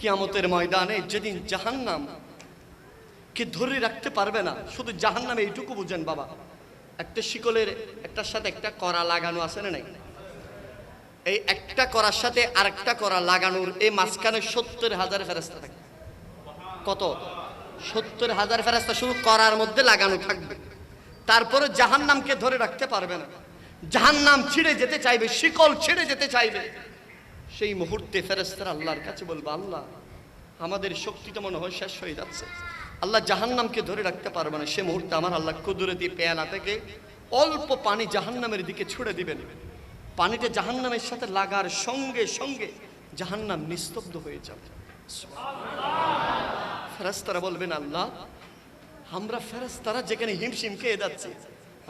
কিয়ামতের ময়দানে যেদিন জাহান্নাম কে ধরে রাখতে পারবে না। শুধু জাহান্নামে এইটুকু বুঝেন বাবা, একটা শিকলের একটার সাথে একটা কড়া লাগানো আছে না নাই? এই একটা করার সাথে আরেকটা কড়া লাগানোর এই মাঝখানে 70,000 ফেরেশতা থাকে। কত? 70,000 ফেরেশতা শুধু করার মধ্যে লাগানো থাকবে। তারপরে জাহান্নামকে ধরে রাখতে পারবে না। জাহান্নাম ছিঁড়ে যেতে চাইবে, শিকল ছিঁড়ে যেতে চাইবে। সেই মুহূর্তে ফেরেশতারা আল্লাহর কাছে বলবে, আল্লাহ আমাদের শক্তি তো মনে হয় শেষ হয়ে যাচ্ছে, আল্লাহ জাহান্নামকে ধরে রাখতে পারবে না। সে মুহূর্তে আমার আল্লাহ কুদরতি পেয়ালা থেকে অল্প পানি জাহান্নামের দিকে ছুড়ে দিবেন। পানিটা জাহান্নামের সাথে লাগার সঙ্গে সঙ্গে জাহান্নাম নিস্তব্ধ হয়ে যাবে। ফেরেশতারা বলবেন, আল্লাহ আমরা ফেরেশতারা যেখানে হিমশিম খেয়ে যাচ্ছি,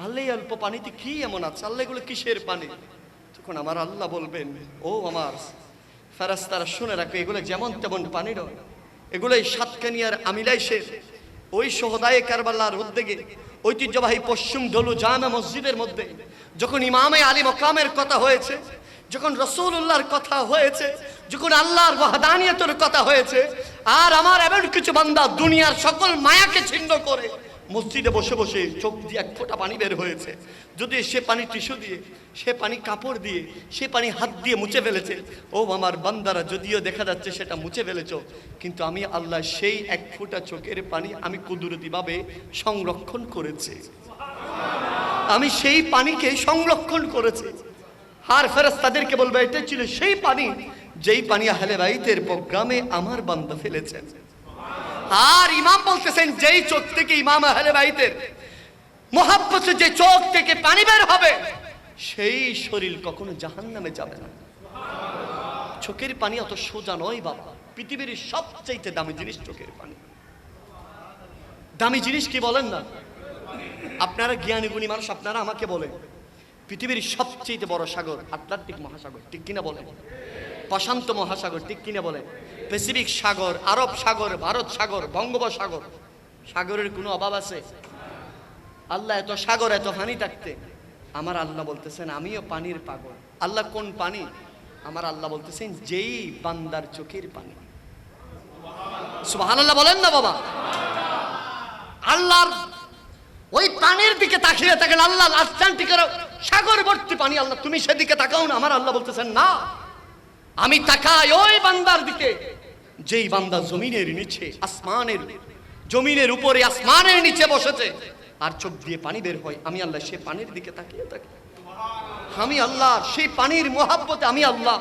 আল্লাহ অল্প পানিতে কি এমন আছে, আল্লাহ এগুলো কিসের পানি? তখন আমার আল্লাহ বলবেন, ও আমার ফেরেশতারা শুনে রাখো, এগুলো যেমন তেমন পানি নয়, এগুলো এই সাতকানিয়ার আমিলাইশের ওই শহদায়ে কারবালার উদ্যোগে ঐতিহ্যবাহী পশ্চিম ঢলু জামে মসজিদের মধ্যে যখন ইমামে আলী মকামের কথা হয়েছে, যখন রাসূলুল্লাহর কথা হয়েছে, যখন আল্লাহর ওয়াহদানিয়তের কথা হয়েছে, আর আমার এমন কিছু বান্দা দুনিয়ার সকল মায়াকে ছিন্ন করে মসজিদে বসে বসে চোখ দিয়ে এক ফোঁটা পানি বের হয়েছে, যদি সে পানি টিস্যু দিয়ে, সে পানি কাপড় দিয়ে, সে পানি হাত দিয়ে মুছে ফেলেছে, ও আমার বান্দারা যদিও দেখা যাচ্ছে সেটা মুছে ফেলেছো, কিন্তু আমি আল্লাহ সেই এক ফোঁটা চোখের পানি আমি কুদরতিভাবে সংরক্ষণ করেছি, আমি সেই পানিকে সংরক্ষণ করেছি। আর ফেরেশতাদেরকে বলবে, এটা ছিল সেই পানি যেই পানি আহলে বাইতের প্রোগ্রামে আমার বান্দা ফেলেছেন। আর ইমাম বলতেছেন, যেই চোখ থেকে ইমাম আহলে বাইতের মুহাব্বতে যে চোখ থেকে পানি বের হবে, সেই শরীর কখনো জাহান্নামে যাবে না। চোখের পানি অত সোজা নয় বাবা, পৃথিবীর সবচাইতে দামি জিনিস চোখের পানি। দামি জিনিস কি বলেন না আপনারা, জ্ঞানী গুণী মানুষ, আপনারা আমাকে বলেন, পৃথিবীর সবচেয়ে বড় সাগর আটলান্টিক মহাসাগর, ঠিক কিনা বলেন? প্রশান্ত মহাসাগর, ঠিক কিনা বলেন? প্যাসিফিক সাগর, আরব সাগর, ভারত সাগর, বঙ্গোপসাগর, সাগরের কোনো অভাব আছে? আল্লাহ এত সাগর, এত পানি থাকতে আমার আল্লাহ বলতেছেন আমিও পানির পাগল। আল্লাহ কোন পানি? আমার আল্লাহ বলতেছেন যেই বান্দার চোখের পানি। সুবহানাল্লাহ বলেন না বাবা। আল্লাহর ওই পানির দিকে তাকিয়ে থাকেন, আল্লাহ আটলান্টিকের সাগর ভর্তি পানি, আল্লাহ তুমি সেদিকে তাকাও না। আমার আল্লাহ বলতেছেন না, আমি তাকাই ওই বান্দার দিকে যেই বান্দা জমিনের নিচে, আসমানের জমিনের উপরে আসমানের নিচে বসেছে আর চোখ দিয়ে পানি বের হয়, আমি আল্লাহ সেই পানির দিকে তাকিয়ে থাকি। আমি আল্লাহ সেই পানির মোহাব্বতে, আমি আল্লাহ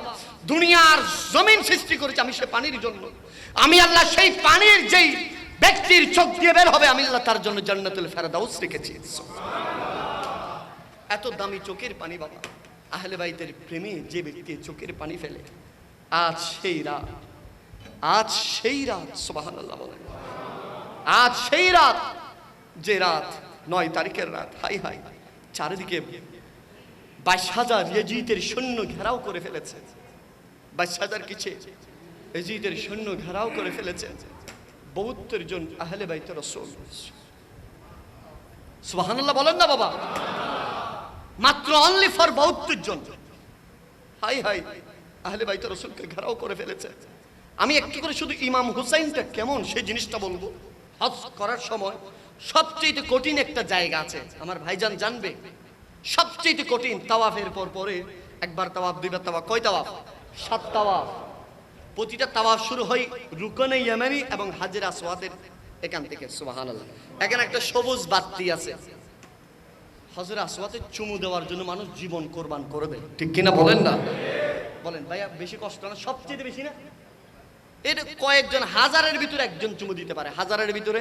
দুনিয়ার জমিন সৃষ্টি করেছি আমি সেই পানির জন্য। আমি আল্লাহ সেই পানির যেই ব্যক্তির চোখ দিয়ে বের হবে, আমি আল্লাহ তার জন্য জান্নাতুল ফেরদাউস রেখেছি। এত দামি চোখের পানি বাবা। আহলে বাইতের প্রেমে যে ব্যক্তি চোখের পানি ফেলে, আজ সেই রাত, আজ সেই রাত, সুবহানাল্লাহ বলেন, আজ সেই রাত, যে রাত 9 তারিখের রাত। হাই হাই, চারিদিকে 22,000 ইয়াজিদের সৈন্য ঘেরাও করে ফেলেছে। 22,000 কিছে ইয়াজিদের সৈন্য ঘেরাও করে ফেলেছে 72 জন আহলে বাইত রাসূল। সুবহানাল্লাহ বলেন না বাবা। মাত্র অনলি ফর 72 জন। হাই হাই, আহলে বাইত রাসূলকে ঘেরাও করে ফেলেছে। আমি একটু করে শুধু ইমাম হুসাইনটা কেমন সেই জিনিসটা বলবো। হজ করার সময় সবচেয়ে কঠিন একটা জায়গা আছে, আমার ভাইজান জানবে, সবচেয়ে কঠিন তাওয়াফের পর পরে একবার তাওয়াফ, দুইবার তাওয়াফ, কয় তাওয়াফ? 7 তাওয়াফ। প্রতিটা তাওয়াফ শুরু হয় রুকনে ইয়ামানি এবং হাজরে আসওয়াদের এখান থেকে। সুবহানাল্লাহ। এখানে একটা সবুজ বাতি আছে, হাজরে আসওয়াদে চুমু দেওয়ার জন্য মানুষ জীবন কোরবান করে দেয়, ঠিক কিনা বলেন না? বলেন ভাইয়া, বেশি কষ্ট না? সবচেয়ে বেশি না? এটা কয়েকজন, হাজারের ভিতরে একজন চুমু দিতে পারে, হাজারের ভিতরে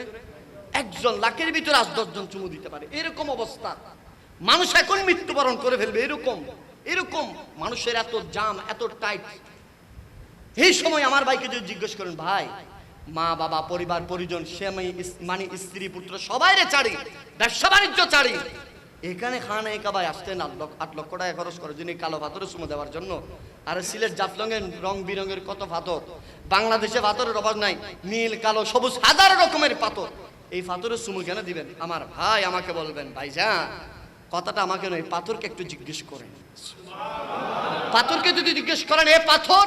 একজন, লাখের ভিতরে 8-10 জন চুমু দিতে পারে। এরকম অবস্থা, মানুষ এখন মৃত্যুবরণ করে ফেলবে, এরকম এরকম মানুষের এত জাম, এত টাইট। এই সময় আমার ভাইকে যদি জিজ্ঞেস করেন, ভাই মা বাবা পরিবার পরিজন, সে মানে স্ত্রী পুত্র সবাই রে ছাড়ি, ব্যবসা বাণিজ্য ছাড়ি, এখানে খান একা ভাই আসতেন 8 লক্ষ টাকা খরচ করে যিনি কালো পাথরে চুমু দেওয়ার জন্য। আর সিলেট জাফলংয়ের রং বিরঙের কত পাথর, বাংলাদেশে পাথরের অভাব নাই, নীল কালো সবুজ হাজার রকমের পাথর, এই পাথরের চুমু কেন দিবেন? আমার ভাই আমাকে বলবেন, ভাইজান কথাটা আমাকে নয়, পাথরকে একটু জিজ্ঞেস করেন। পাথরকে যদি জিজ্ঞেস করেন, এ পাথর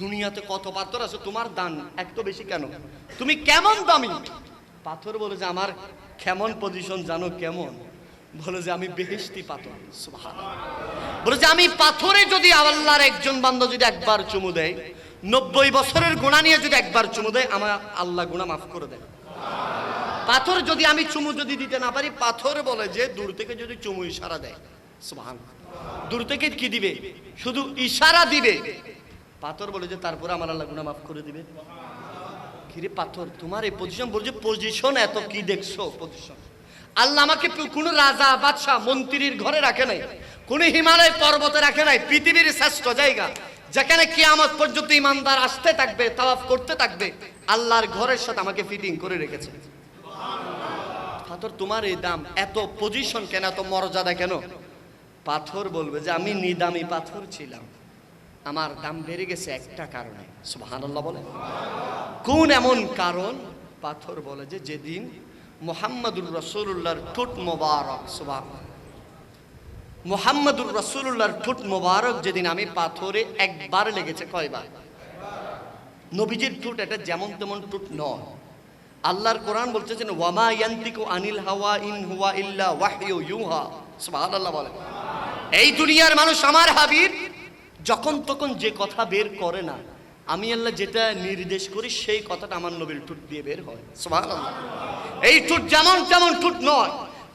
দুনিয়াতে কত পাথর আছে, তোমার দান এত বেশি কেন? তুমি কেমন দামি? পাথর বলে যে আমার কেমন পজিশন জানো কেমন? বলে যে আমি বেহেশতি পাথর। সুবহানাল্লাহ। বলে যে আমি পাথরে যদি আল্লাহর একজন বান্দা যদি একবার চুমু দেয়, 90 বছরের গুনাহ নিয়ে যদি একবার চুমু দেয়, আমার আল্লাহ গুনাহ মাফ করে দেয়। পাথর যদি আমি চুমু যদি দিতে না পারি, পাথর বলে যে দূর থেকে যদি চুমু ইশারা দেয়, সুবহানাল্লাহ, দূর থেকে কি দিবে? শুধু ইশারা দিবে। পাথর বলে যে তারপরে আমার আল্লাহ গুনাহ মাফ করে দিবে। কিরে পাথর, তোমার এই পজিশন, বলছে পজিশন এত কি দেখছো? পজিশন আল্লাহ আমাকে কোনো রাজা বাদশাহ মন্ত্রীর ঘরে রাখে নাই, কোন হিমালয় পর্বতে রাখে নাই। পৃথিবীর শ্রেষ্ঠ জায়গা যেখানে কিয়ামত পর্যন্ত ইমানদার আসতে থাকবে, তাওয়াফ করতে থাকবে, আল্লাহর ঘরের সাথে আমাকে ফিটিং করে রেখেছে। পাথর তোমার এই দাম, এত পজিশন কেন, এত মর্যাদা কেন? পাথর বলবে যে আমি নিদামি পাথর ছিলাম, আমার দাম বেড়ে গেছে একটা কারণে। সুবহানাল্লাহ বলে। কোন এমন কারণ? পাথর বলে যে যেদিন মুহাম্মাদুর রাসূলুল্লাহর ঠোঁট মোবারক, সুবহানাল্লাহ, মুহাম্মাদুর রাসূলুল্লাহর ঠোঁট মোবারক যেদিন আমি পাথরে একবার লেগেছে। কয়বার? নবীজির ঠোঁট এটা যেমন তেমন ঠোঁট নয়। আল্লাহর কোরআন বলতেছেন ওয়ামা ইয়ান্তিকু আনিল হাওয়া ইন হুয়া ইল্লা ওয়াহয়ু ইউহা। সুবহানাল্লাহ বলে। এই দুনিয়ার মানুষ আমার হাবিব যখন তখন যে কথা বের করে না, আমি আল্লাহ যেটা নির্দেশ করি সেই কথাটা আমার নবীর ঠোঁট দিয়ে বের হয়। সুবহানাল্লাহ। এই ঠোঁট যেমন তেমন ঠোঁট নয়।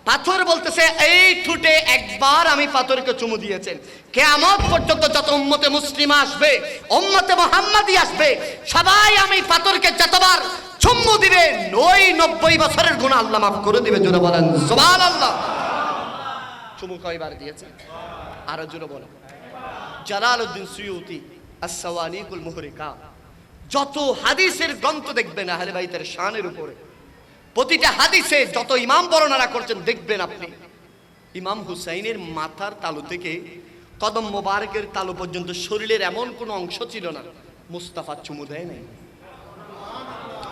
পাথর বলতেছে এই ঠোঁটে একবার আমি পাথরকে চুমু দিয়েছেন, কিয়ামত পর্যন্ত যত উম্মতে মুসলিমা আসবে, উম্মতে মুহাম্মাদি আসবে, সবাই আমি পাথরকে যতবার চুমু দিবে, ওই 90 বছরের গুনাহ আল্লাহ মাফ করে দিবে। জোরে বলেন সুবহানাল্লাহ। চুমু কয়বার দিয়েছে? আরো জোরে বলেন। জালালউদ্দিন সুয়ুতি আস-সাওয়ানিকুল মুহরিকা, যত হাদিসের গ্রন্থ দেখবেন আহলে বাইতের শানের উপরে, প্রতিটা হাদিসে যত ইমাম বর্ণনা করছেন দেখবেন আপনি, ইমাম হুসাইনের মাথার তালু থেকে কদম মোবারকের তালু পর্যন্ত শরীরের এমন কোনো অংশ ছিল না মুস্তাফা চুমু দেয় নাই।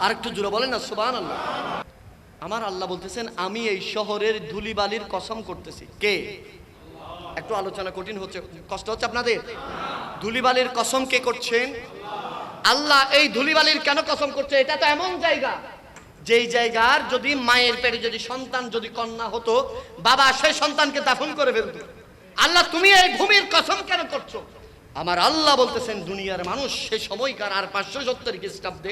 আরেকটু জোরে বলেন না সুবহানাল্লাহ। আমার আল্লাহ বলতেছেন আমি এই শহরের ধুলিবালির কসম করতেছি। কে? একটু আলোচনা কঠিন হচ্ছে, কষ্ট হচ্ছে আপনাদের? ধুলিবালির কসম কে করছেন? আল্লাহ। এই ধুলিবালির কেন কসম করছে? এটা তো এমন জায়গা, যেই জায়গার যদি মায়ের পেটে যদি সন্তান যদি কন্যা হতো, বাবা সেই সন্তানকে দাফন করে ফেলতো। আল্লাহ তুমি এই ভূমির কসম কেন করছো? আমার আল্লাহ বলতেছেন দুনিয়ার মানুষ সে সময়কার আর 570 খ্রিস্টাব্দে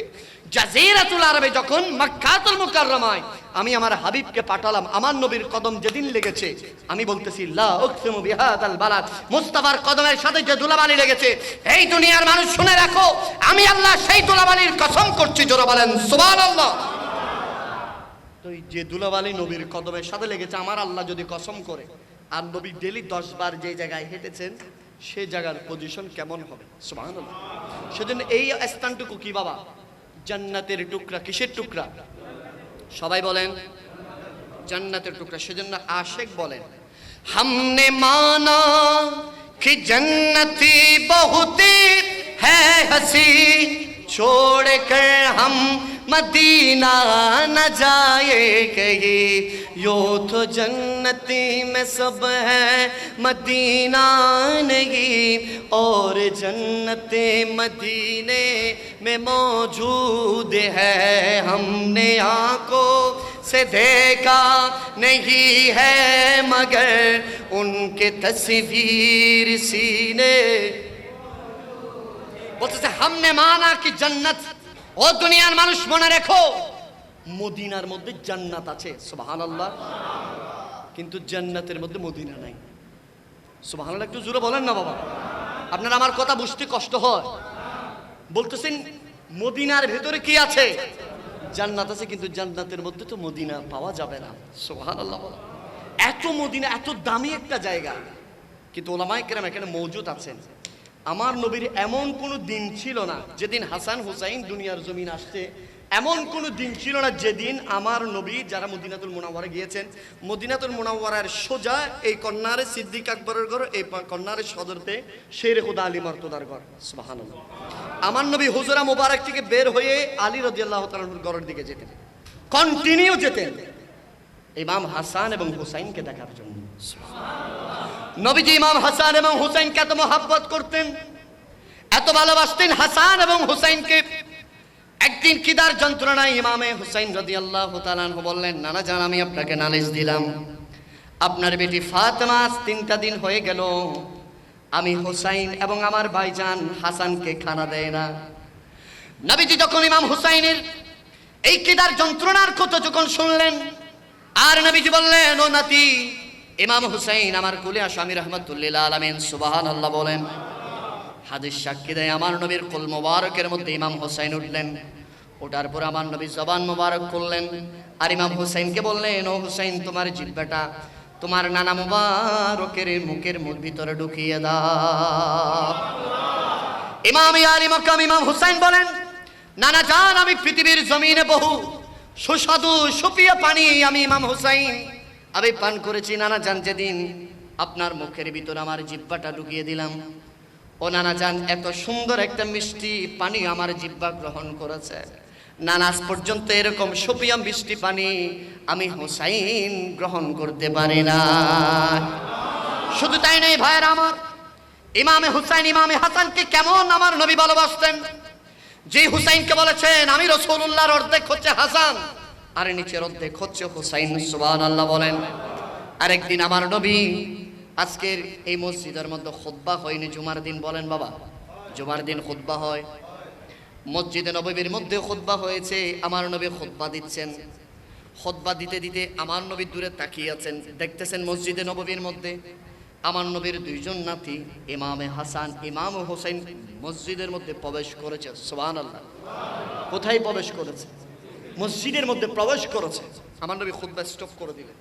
জাজিরাতুল আরবে যখন মক্কাতুল মুকাররমায় আমি আমার হাবিবকে পাঠালাম, আমার নবীর কদম যেদিন লেগেছে, আমি বলতেছি লা উকসিমু বিহাদাল বালাদ, মুস্তাফার কদমের সাথে যে ধুলাবালি লেগেছে, এই দুনিয়ার মানুষ শুনে রাখো, আমি আল্লাহ সেই ধুলাবালির কসম করছি। জোরে বলেন সুবহানাল্লাহ। তো এই যে ধুলাবালি নবীর কদমের সাথে লেগেছে, আমার আল্লাহ যদি কসম করে, আর নবী ডেলি 10 বার যে জায়গায় হেঁটেছেন সেই জায়গার পজিশন কেমন হবে? সুবহানাল্লাহ। সেজন্য এই স্থানটুকু কি বাবা? জান্নাতের টুকরা। কিসের টুকরা? সবাই বলেন জান্নাতের টুকরা। সেজন্য আশিক বলেন हमने माना कि जन्नती बहुत है हंसी, छोड़ कर हम मदीना न जाए कहीं, यो तो जन्नती में सब है मदीना नहीं, और जन्नते मदीने में मौजूद है, हमने आंखों से देखा नहीं है मगर उनके तस्वीर सीने। বলতেছে हमने माना कि जन्नत, ও দুনিয়ার মানুষ মনে রেখো মদিনার মধ্যে জান্নাত আছে। সুবহানাল্লাহ। কিন্তু জান্নাতের মধ্যে মদিনা নাই। সুবহানাল্লাহ। একটু জোরে বলেন না বাবা, আপনার আমার কথা বুঝতে কষ্ট হয়। বলতেছেন মদিনার ভেতরে কি আছে? জান্নাত আছে, কিন্তু জান্নাতের মধ্যে তো মদিনা পাওয়া যাবে না। সুবহানাল্লাহ। এত মদিনা এত দামি একটা জায়গা, কিন্তু ওলামায়ে কেরাম এখানে মওজুদ আছেন। আমার নবীর এমন কোনো দিন ছিল না যেদিন হাসান হুসাইন দুনিয়ার জমিন আসছে, এমন কোনো দিন ছিল না যেদিন আমার নবী যারা মদিনাতুল মুনাওয়ারা গিয়েছেন, মদিনাতুল মুনাওয়ারার সোজা এই কন্যারে সিদ্দিক আকবরের ঘর, এই কন্যারে সদরতে শের খুদা আলী মারতুদার ঘর। সুবহানাল্লাহ। আমার নবী হুজরা মুবারক থেকে বের হয়ে আলী রাদিয়াল্লাহু তাআলার ঘরের দিকে যেতেন, কন্টিনিউ যেতেন ইমাম হাসান এবং হুসাইনকে দেখার জন্য। নবীজি ইমাম হাসান এবং হুসাইনকে এত মহব্বত করতেন, এত ভালোবাসতেন হাসান এবং হুসাইনকে। একদিন কিদার যন্ত্রণায় ইমামে হুসাইন রাদিয়াল্লাহু তাআলা আনহু বললেন, নানা জান, আমি আপনাকে নালিশ দিলাম, আপনার বেটি ফাতেমা 3টা দিন হয়ে গেল আমি হুসাইন এবং আমার ভাইজান হাসানকে খানা দেয় না। নবীজি যখন ইমাম হুসাইনের এই কিদার যন্ত্রণার কথা যখন শুনলেন, আর নবীজি বললেন, ও নাতি ইমাম হুসাইন আমার কোলে আসো, আমি রাহমাতুল্লিল আলামিন, সুবহানাল্লাহ বলেন। হাদিস সাক্ষী দেয় আমার নবীর কোল মোবারকের মধ্যে ইমাম হুসাইন উঠলেন। ওঠার পর আমার নবী জবান মোবারক করলেন, আর ইমাম হুসাইনকে বললেন, ও হুসাইন তোমার জিহ্বাটা তোমার নানা মুবারকের মুখের ভিতরে ঢুকিয়ে দাও। ইমাম আলী মাকাম ইমাম হুসাইন বলেন, নানা জান, আমি পৃথিবীর জমিনে বহু সুস্বাদু সুপিয়া পানি আমি ইমাম হুসাইন আমি পান করেছি নানা জান, যেদিন আপনার মুখের ভিতরে আমার জিহ্বাটা ঢুকিয়ে দিলাম, ও নানা জান, এত সুন্দর একটা মিষ্টি পানি আমার জিহ্বা গ্রহণ করেছে, নানাজ পর্যন্ত এরকম সুপিয়া মিষ্টি পানি আমি হুসাইন গ্রহণ করতে পারি না। শুধু তাই নয় ভাইয়েরা আমার, ইমামে হুসাইন ইমামে হাসানকে কেমন আমার নবী ভালোবাসতেন। যে হুসাইনকে বলেছেন আমি রাসূলুল্লাহর অর্ধেক হচ্ছে হাসান আর নিচের অর্ধেক হচ্ছে হুসাইন, সুবহানাল্লাহ বলেন। আরেকদিন আমার নবী, আজকের এই মসজিদের মধ্যে খুতবা হয়নি, জুমার দিন বলেন বাবা, জুমার দিন খুতবা হয়, মসজিদে নববীর মধ্যে খুতবা হয়েছে, আমার নবী খুতবা দিচ্ছেন। খুতবা দিতে দিতে আমার নবী দূরে তাকিয়ে আছেন, দেখতেছেন মসজিদে নববীর মধ্যে আমার নবীর 2জন নাতি ইমামে হাসান ইমাম হোসেন মসজিদের মধ্যে প্রবেশ করেছে, সুবহানাল্লাহ। কোথায় প্রবেশ করেছে? মসজিদের মধ্যে প্রবেশ করেছে। আমার নবী খুতবা স্টপ করে দিলেন,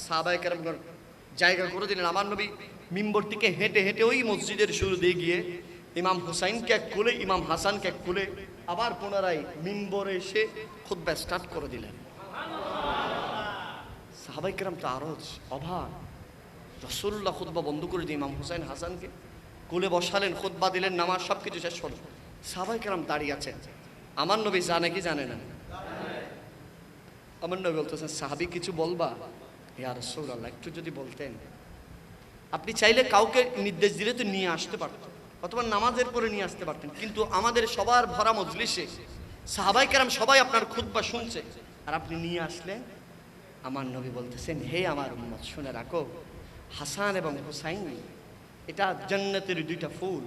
সাহাবায়ে কেরামগণ জায়গা করে দিলেন। আমার নবী মিম্বর থেকে হেঁটে হেঁটে ওই মসজিদের শুরু দিয়ে গিয়ে ইমাম হুসাইনকে এক কোলে ইমাম হাসানকে এক কোলে আবার পুনরায় মিম্বরে এসে খুতবা স্টার্ট করে দিলেন। সাহাবায়ে কেরাম তো আরো অবাক, রাসূলুল্লাহ খুতবা বন্ধ করে দিয়ে ইমাম হুসাইন হাসানকে কোলে বসালেন, খুতবা দিলেন, নামাজ সবকিছু শেষ হলো, সাহাবায়ে কেরাম দাঁড়িয়ে আছেন। আমার নবী জানে কি জানে না? আমার নবী বলতেছেন, সাহাবী কিছু বলবা? ইয়া রাসূলুল্লাহ, একটু যদি বলতেন। আপনি চাইলে কাউকে নির্দেশ দিলে তো নিয়ে আসতে পারতেন, অথবা নামাজের পরে নিয়ে আসতে পারতেন, কিন্তু আমাদের সবার ভরা মজলিসে সাহাবায়ে কেরাম সবাই আপনার খুতবা শুনছে, আর আপনি নিয়ে আসলেন। আমার নবী বলতেছেন, হে আমার উম্মত, শুনে রাখো, হাসান এবং হুসাইন এটা জান্নাতের 2টা ফুল।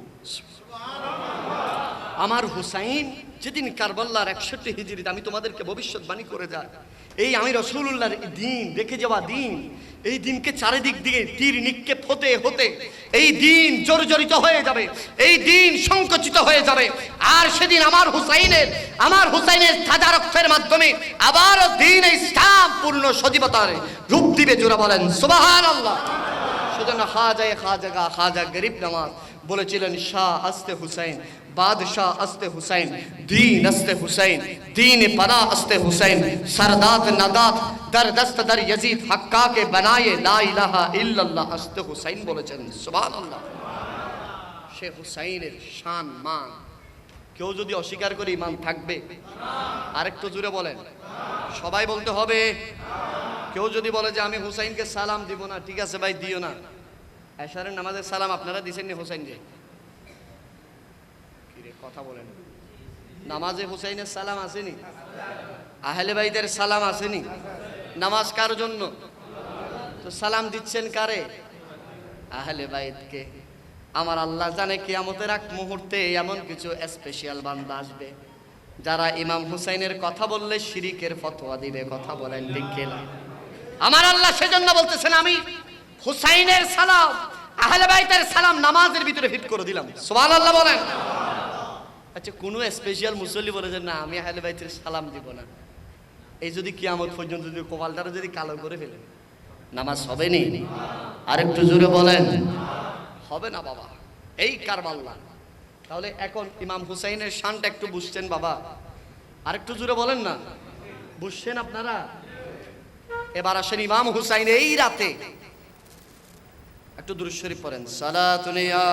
আমার হুসাইন যেদিন কারবালার 61 হিজরিতে, আমি তোমাদেরকে ভবিষ্যৎবাণী করে যাই, এই আমি রাসূলুল্লাহর দিন রেখে যাওয়া দিন, এই দিনকে চারিদিক দিকে তীর নিক্ষেপ হতে হতে এই দিন জর্জরিত হয়ে যাবে, এই দিন সংকুচিত হয়ে যাবে, আর সেদিন আমার হুসাইনের তাজা রক্তের মাধ্যমে আবারও দিন ইসলাম পূর্ণ সজীবতার রূপ দিবে। জোরা বলেন সুবহানাল্লাহ। সেজন্য খাজা গরিব নওয়াজ বলেছিলেন, শাহ আস্তে হুসাইন, বাদশাহ আস্তে হুসাইন, দীন আস্তে হুসাইন, দীন পানা আস্তে হুসাইন, সরদাত নাদাত দর দস্ত দর यजीद हक्का के बनाए ला इलाहा इल्लल्लाह আস্তে হুসাইন বলেছেন, সুবহানাল্লাহ। সে হুসাইনের শান মান কেউ যদি অস্বীকার করে ঈমান থাকবে? আরেকটু জোরে বলেন, সবাই বলতে হবে। কেউ যদি বলে যে আমি হুসাইনকে সালাম দিব না, ঠিক আছে ভাই দিও না। এশারের নামাজের সালাম আপনারা দিছেন নি হুসাইন রে? কি রে কথা বলেন? নামাজে হুসাইনের সালাম আসেনি? আহলে বাইতের সালাম আসেনি? নামাজ কার জন্য? তো সালাম দিচ্ছেন কারে? আহলে বাইতকে। আমার আল্লাহ জানে কিয়ামতের এক মুহূর্তে এমন কিছু স্পেশাল বান্দা আসবে যারা ইমাম হুসাইনের কথা বললে শিরিকের ফতোয়া দিবে। কথা বলেন ঠিক কিনা? আমার আল্লাহ সেজন্য বলতেছেন, আমি হুসাইনের সালাম আহলে বাইতের সালাম নামাজের ভিতরে ফিট করে দিলাম। সুবহানাল্লাহ বলেন। আচ্ছা, কোন স্পেশাল মুসল্লি বলে যে না আমি আহলে বাইতের সালাম দিব না, এই যদি কিয়ামত পর্যন্ত যদি কপালটারে যদি কালো করে ফেলে, নামাজ হবে নি? আরেকটু জোরে বলেন, হবে না বাবা। এই কারবাল্লা। তাহলে এখন ইমাম হুসাইনের শানটা একটু বুঝছেন বাবা? আরেকটু জোরে বলেন না, বুঝছেন আপনারা? এবার আসেন ইমাম হুসাইন এই রাতে একটু দুরূদ শরীফ পড়েন, সালাতুন ইয়া।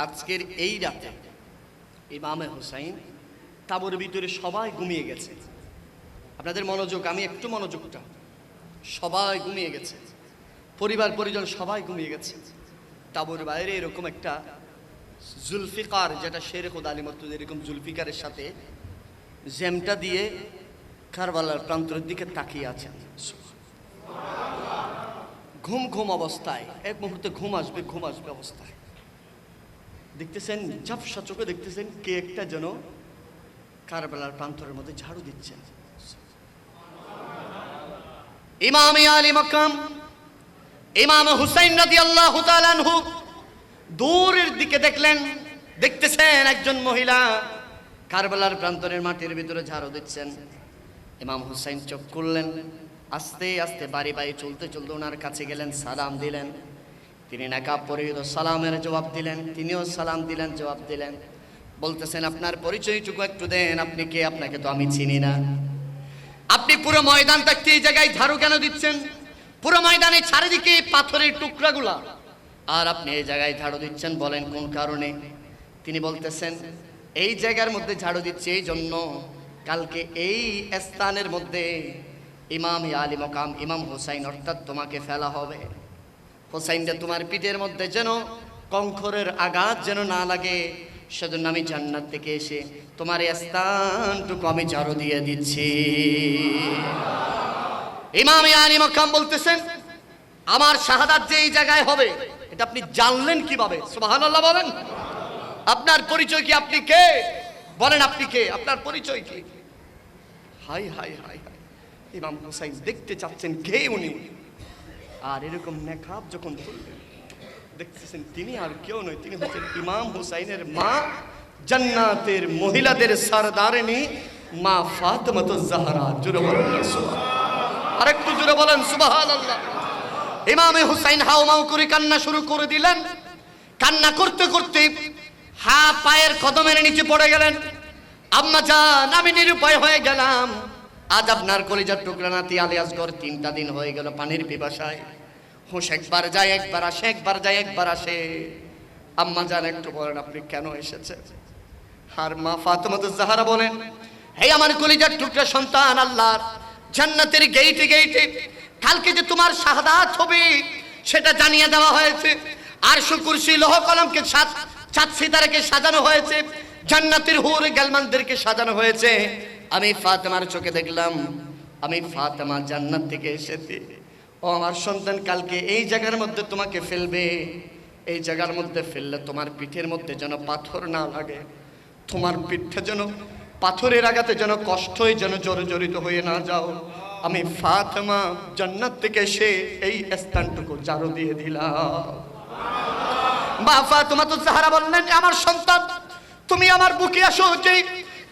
আজকের এই রাতে ইমামে হুসাইন তাবুর ভিতরে সবাই ঘুমিয়ে গেছে। আপনাদের মনোযোগ, আমি একটু মনোযোগটা, সবাই ঘুমিয়ে গেছে। পরিবার পরিজন সবাই ঘুমিয়ে গেছে। তাঁবুর বাইরে এরকম একটা জুলফিকার, যেটা শেরে খোদা আলী মর্তুজা, এরকম জুলফিকারের সাথে জ্যামটা দিয়ে কারবালার প্রান্তরের দিকে তাকিয়ে আছেন। ঘুম ঘুম অবস্থায়, এক মুহূর্তে ঘুম আসবে অবস্থায় দেখতেছেন, ঝাপসা চোখে দেখতেছেন কে একটা যেন কারবালার প্রান্তরের মধ্যে ঝাড়ু দিচ্ছেন। ইমাম আলী মাকাম ইমাম হুসাইন রাদিয়াল্লাহু তাআলা আনহু দূরের দিকে দেখতেছেন একজন মহিলা কারবালার প্রান্তরের মাটির ভিতরে ঝাড়ু দিচ্ছেন। ইমাম হুসাইন চোখ করলেন, আস্তে আস্তে বাড়ি চলতে চলতে ওনার কাছে গেলেন, সালাম দিলেন। তিনি নাকাব পরিহিত, সালামের জবাব দিলেন, তিনিও সালাম দিলেন, জবাব দিলেন। বলতেছেন, আপনার পরিচয়টুকু একটু দেন, আপনি কে? আপনাকে তো আমি চিনি না। আপনি পুরো ময়দান থাকতে এই জায়গায় ঝাড়ু কেন দিচ্ছেন? পুরো ময়দানে চারিদিকে পাথরের টুকরাগুলা, আর আপনি এই জায়গায় ঝাড়ু দিচ্ছেন, বলেন কোন কারণে? তিনি বলতেছেন, এই জায়গার মধ্যে ঝাড়ু দিচ্ছে এই জন্য, কালকে এই স্থানের মধ্যে ইমাম আলী মকাম ইমাম হুসাইন অর্থাৎ তোমাকে ফেলা হবে। হুসাইনটা তোমার পিঠের মধ্যে যেন কঙ্করের আঘাত যেন না লাগে, সেজন্য আমি জান্নাত থেকে এসে তোমার এই স্থানটুকু আমি ঝাড়ু দিয়ে দিচ্ছি। ইমাম আলী মকাম বলতেছেন, আমার শাহাদাত যে এই জায়গায় হবে এটা আপনি জানলেন কিভাবে? সুবহানাল্লাহ বলেন। আপনার পরিচয় কি? আপনি কে? বলেন আপনি কে? আপনার পরিচয় কি? হাই হাই হাই হাই, ইমাম হুসাইন দেখতে চাচ্ছেন কে উনি, আর এরকম নেকাব যখন তুললেন দেখতেছেন তিনি আর কেউ নয়, তিনি হচ্ছেন ইমাম হুসাইনের মা, জান্নাতের মহিলাদের সরদারিনী মা ফাতেমাতুজ জাহরা। জোরে বলেন সুবহানাল্লাহ, আরেকটু জোরে বলেন সুবহানাল্লাহ। ইমামে হুসাইন হাউমাউ করে কান্না শুরু করে দিলেন। কান্না করতে করতে পায়ের কদমের নিচে পড়ে গেলেন। আম্মা জান, আমি নিরুপায় হয়ে গেলাম, আজ আপনার কলিজার টুকরা নাতি আলী আসগর 3টা দিন হয়ে গেল পানির পিপাসায়। হুঁশ একবার যায় একবার আসে, একবার যায় একবার আসে। আম্মা জান একটু বলেন আপনি কেন এসেছেন? আর মা ফাতেমাতুজ জাহরা বলেন, হে আমার কলিজার টুকরা সন্তান, আল্লাহর জান্নাতের গেইটে গেইটে কালকে যে তোমার শাহাদাত হবে সেটা জানিয়ে দেওয়া হয়েছে। আর কুরসি লৌহ কলমকে চাঁদ সিতারাকে সাজানো হয়েছে, জান্নাতের হুর গালমানদেরকে সাজানো হয়েছে। আমি ফাতেমার চোখে দেখলাম, আমি ফাতেমা জান্নাত থেকে এসেছি। ও আমার সন্তান, কালকে এই জায়গার মধ্যে তোমাকে ফেলবে, এই জায়গার মধ্যে ফেললে তোমার পিঠের মধ্যে যেন পাথর না লাগে, তোমার পিঠটা যেন পাথরের আঘাতে যেন কষ্টই যেন জর্জরিত হয়ে না যাও। আমি ফাতেমা জান্নাত থেকে এসে এই স্থানটুকু ঝাড়ু দিয়ে দিলাম। মা ফাতেমাতুজ জাহরা বললেন, আমার সন্তান, তুমি আমার বুকে আসো। যে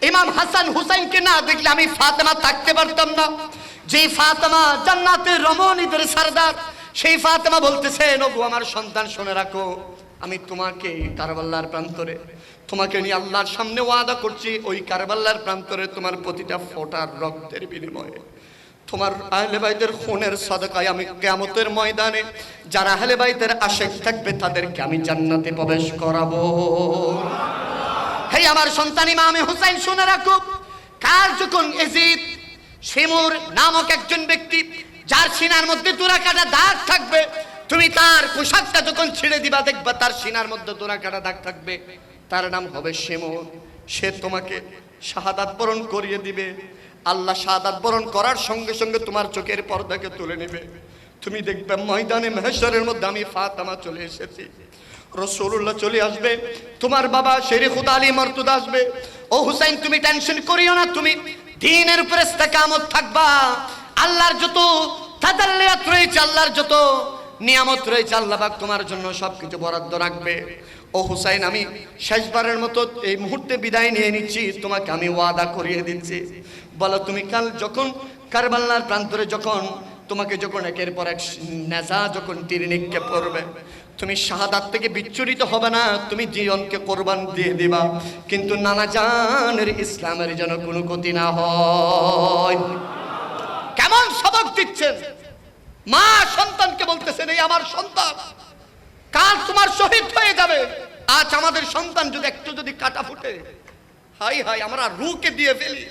ইমাম হাসান হুসাইনকে না দেখলে আমি ফাতেমা থাকতে পারতাম না। যে ফাতেমা জান্নাতের রমণীদের সরদার, সেই ফাতেমা বলতেছেন, ওগো আমার সন্তান শুনে রাখো, আমি তোমাকে কারবালার প্রান্তরে তোমাকে নিয়ে আল্লাহর সামনে ওয়াদা করছি, ওই কারবালার প্রান্তরে তোমার প্রতিটা ফোঁটার রক্তের বিনিময়ে তোমার আহলে বাইতের খুনের সাদকায় আমি কিয়ামতের ময়দানে যারা আহলে বাইতের আশিক থাকবে তাদেরকে আমি জান্নাতে প্রবেশ করাবো। হে আমার সন্তান ইমামে হুসাইন শুনে রাখো, কাল যখন ইয়াজিদ শিমুর নামক একজন ব্যক্তি যার সিনার মধ্যে দোরা কাটা দাগ থাকবে, তুমি তার পোশাকটা যখন ছিঁড়ে দিবা দেখবা তার সিনার মধ্যে দোরা কাটা দাগ থাকবে, তার নাম হবে শিমুর। সে তোমাকে শাহাদাত বরণ করিয়ে দিবে। আল্লাহ শাহাদাত বরণ করার সঙ্গে সঙ্গে তোমার চোখের পর্দাকে তুলে নেবে। তুমি দেখবে ময়দানে মাহশরের মধ্যে আমি ফাতেমা চলে এসেছি, রাসূলুল্লাহ চলে আসবে, তোমার বাবা শেরে খুদা আলী মর্তুজা আসবে। ও হুসাইন, তুমি টেনশন করিও না, তুমি দ্বীনের উপরে ইস্তেকামত থাকবা। আল্লাহর যত তাদাল্লিয়াত রয়েছে, আল্লাহর যত নিয়ামত রয়েছে, আল্লাহ পাক তোমার জন্য সবকিছু বরাদ্দ রাখবে। ও হুসাইন, আমি শেষবারের মতো এই মুহূর্তে বিদায় নিয়ে নিচ্ছি, তোমাকে আমি ওয়াদা করিয়ে দিচ্ছি। বলো, তুমি কাল যখন কারবালার প্রান্তরে তোমাকে যখন একের পর এক নেজা যখন তীর নিক্ষেপ করবে, তুমি শাহাদাত থেকে বিচ্ছুরিত হবে না, তুমি জীবনকে কোরবান দিয়ে দিবা, কিন্তু নানা জানের ইসলামের যেন কোনো ক্ষতি না হয়। কেমন সবক দিচ্ছেন মা সন্তানকে, বলতেছেন এই আমার সন্তান কাল তোমার শহীদ হয়ে যাবে। আজ আমাদের সন্তান যদি একটু যদি কাটা ফুটে, হাই হাই আমরা রুকে দিয়ে ফেলি।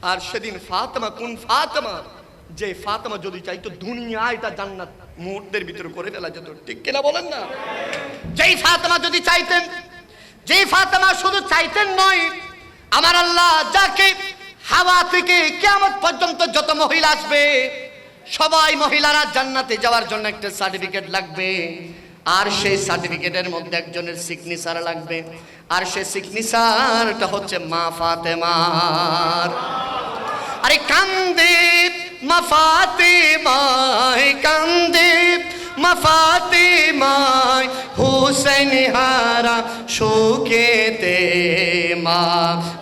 আর সেদিন ফাতেমা কোন ফাতেমা? যে ফাতেমা যদি চাইতো দুনিয়ায় তার জান্নাত মুহূর্তের ভিতরে করে ফেলা যেত, ঠিক কিনা বলেন না? যেই ফাতেমা যদি চাইতেন, যেই ফাতেমা শুধু চাইতেন নয়, আমার আল্লাহ যাকে হাওয়া থেকে কিয়ামত পর্যন্ত যত মহিলা আসবে সবাই মহিলারা জান্নাতে যাওয়ার জন্য একটা সার্টিফিকেট লাগবে, আর সেই সার্টিফিকেটের মধ্যে একজনের সিগনেচার লাগবে, আর সেই সিগনেচারটা হচ্ছে মা ফাতেমার। আরে কান্দে মা ফাতেমায়, কান্দে মা ফাতেমায়, হুসেন হারা শোকেতে মা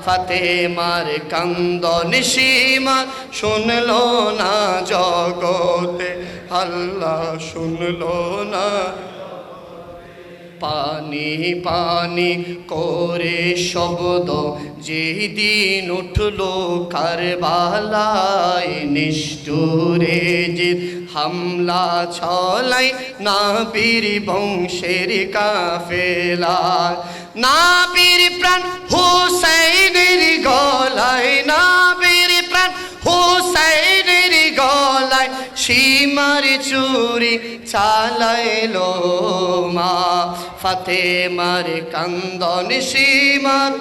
ফাতেমার কান্দন সীমা শুনলো না জগতে, আল্লাহ শুনলো না। পানি পানি করে শব্দ যেদিন উঠলো কারবালায়, নিষ্ঠুরে যে হামলা ছলাই নাবির বংশের কাফেলায়, নাবির প্রাণ হুসাইনের গলায়, নাবির প্রাণ হুসাইনের গলায়, সীমার চুরি চালাইলো মা ফাতেমার কান্দন সীমার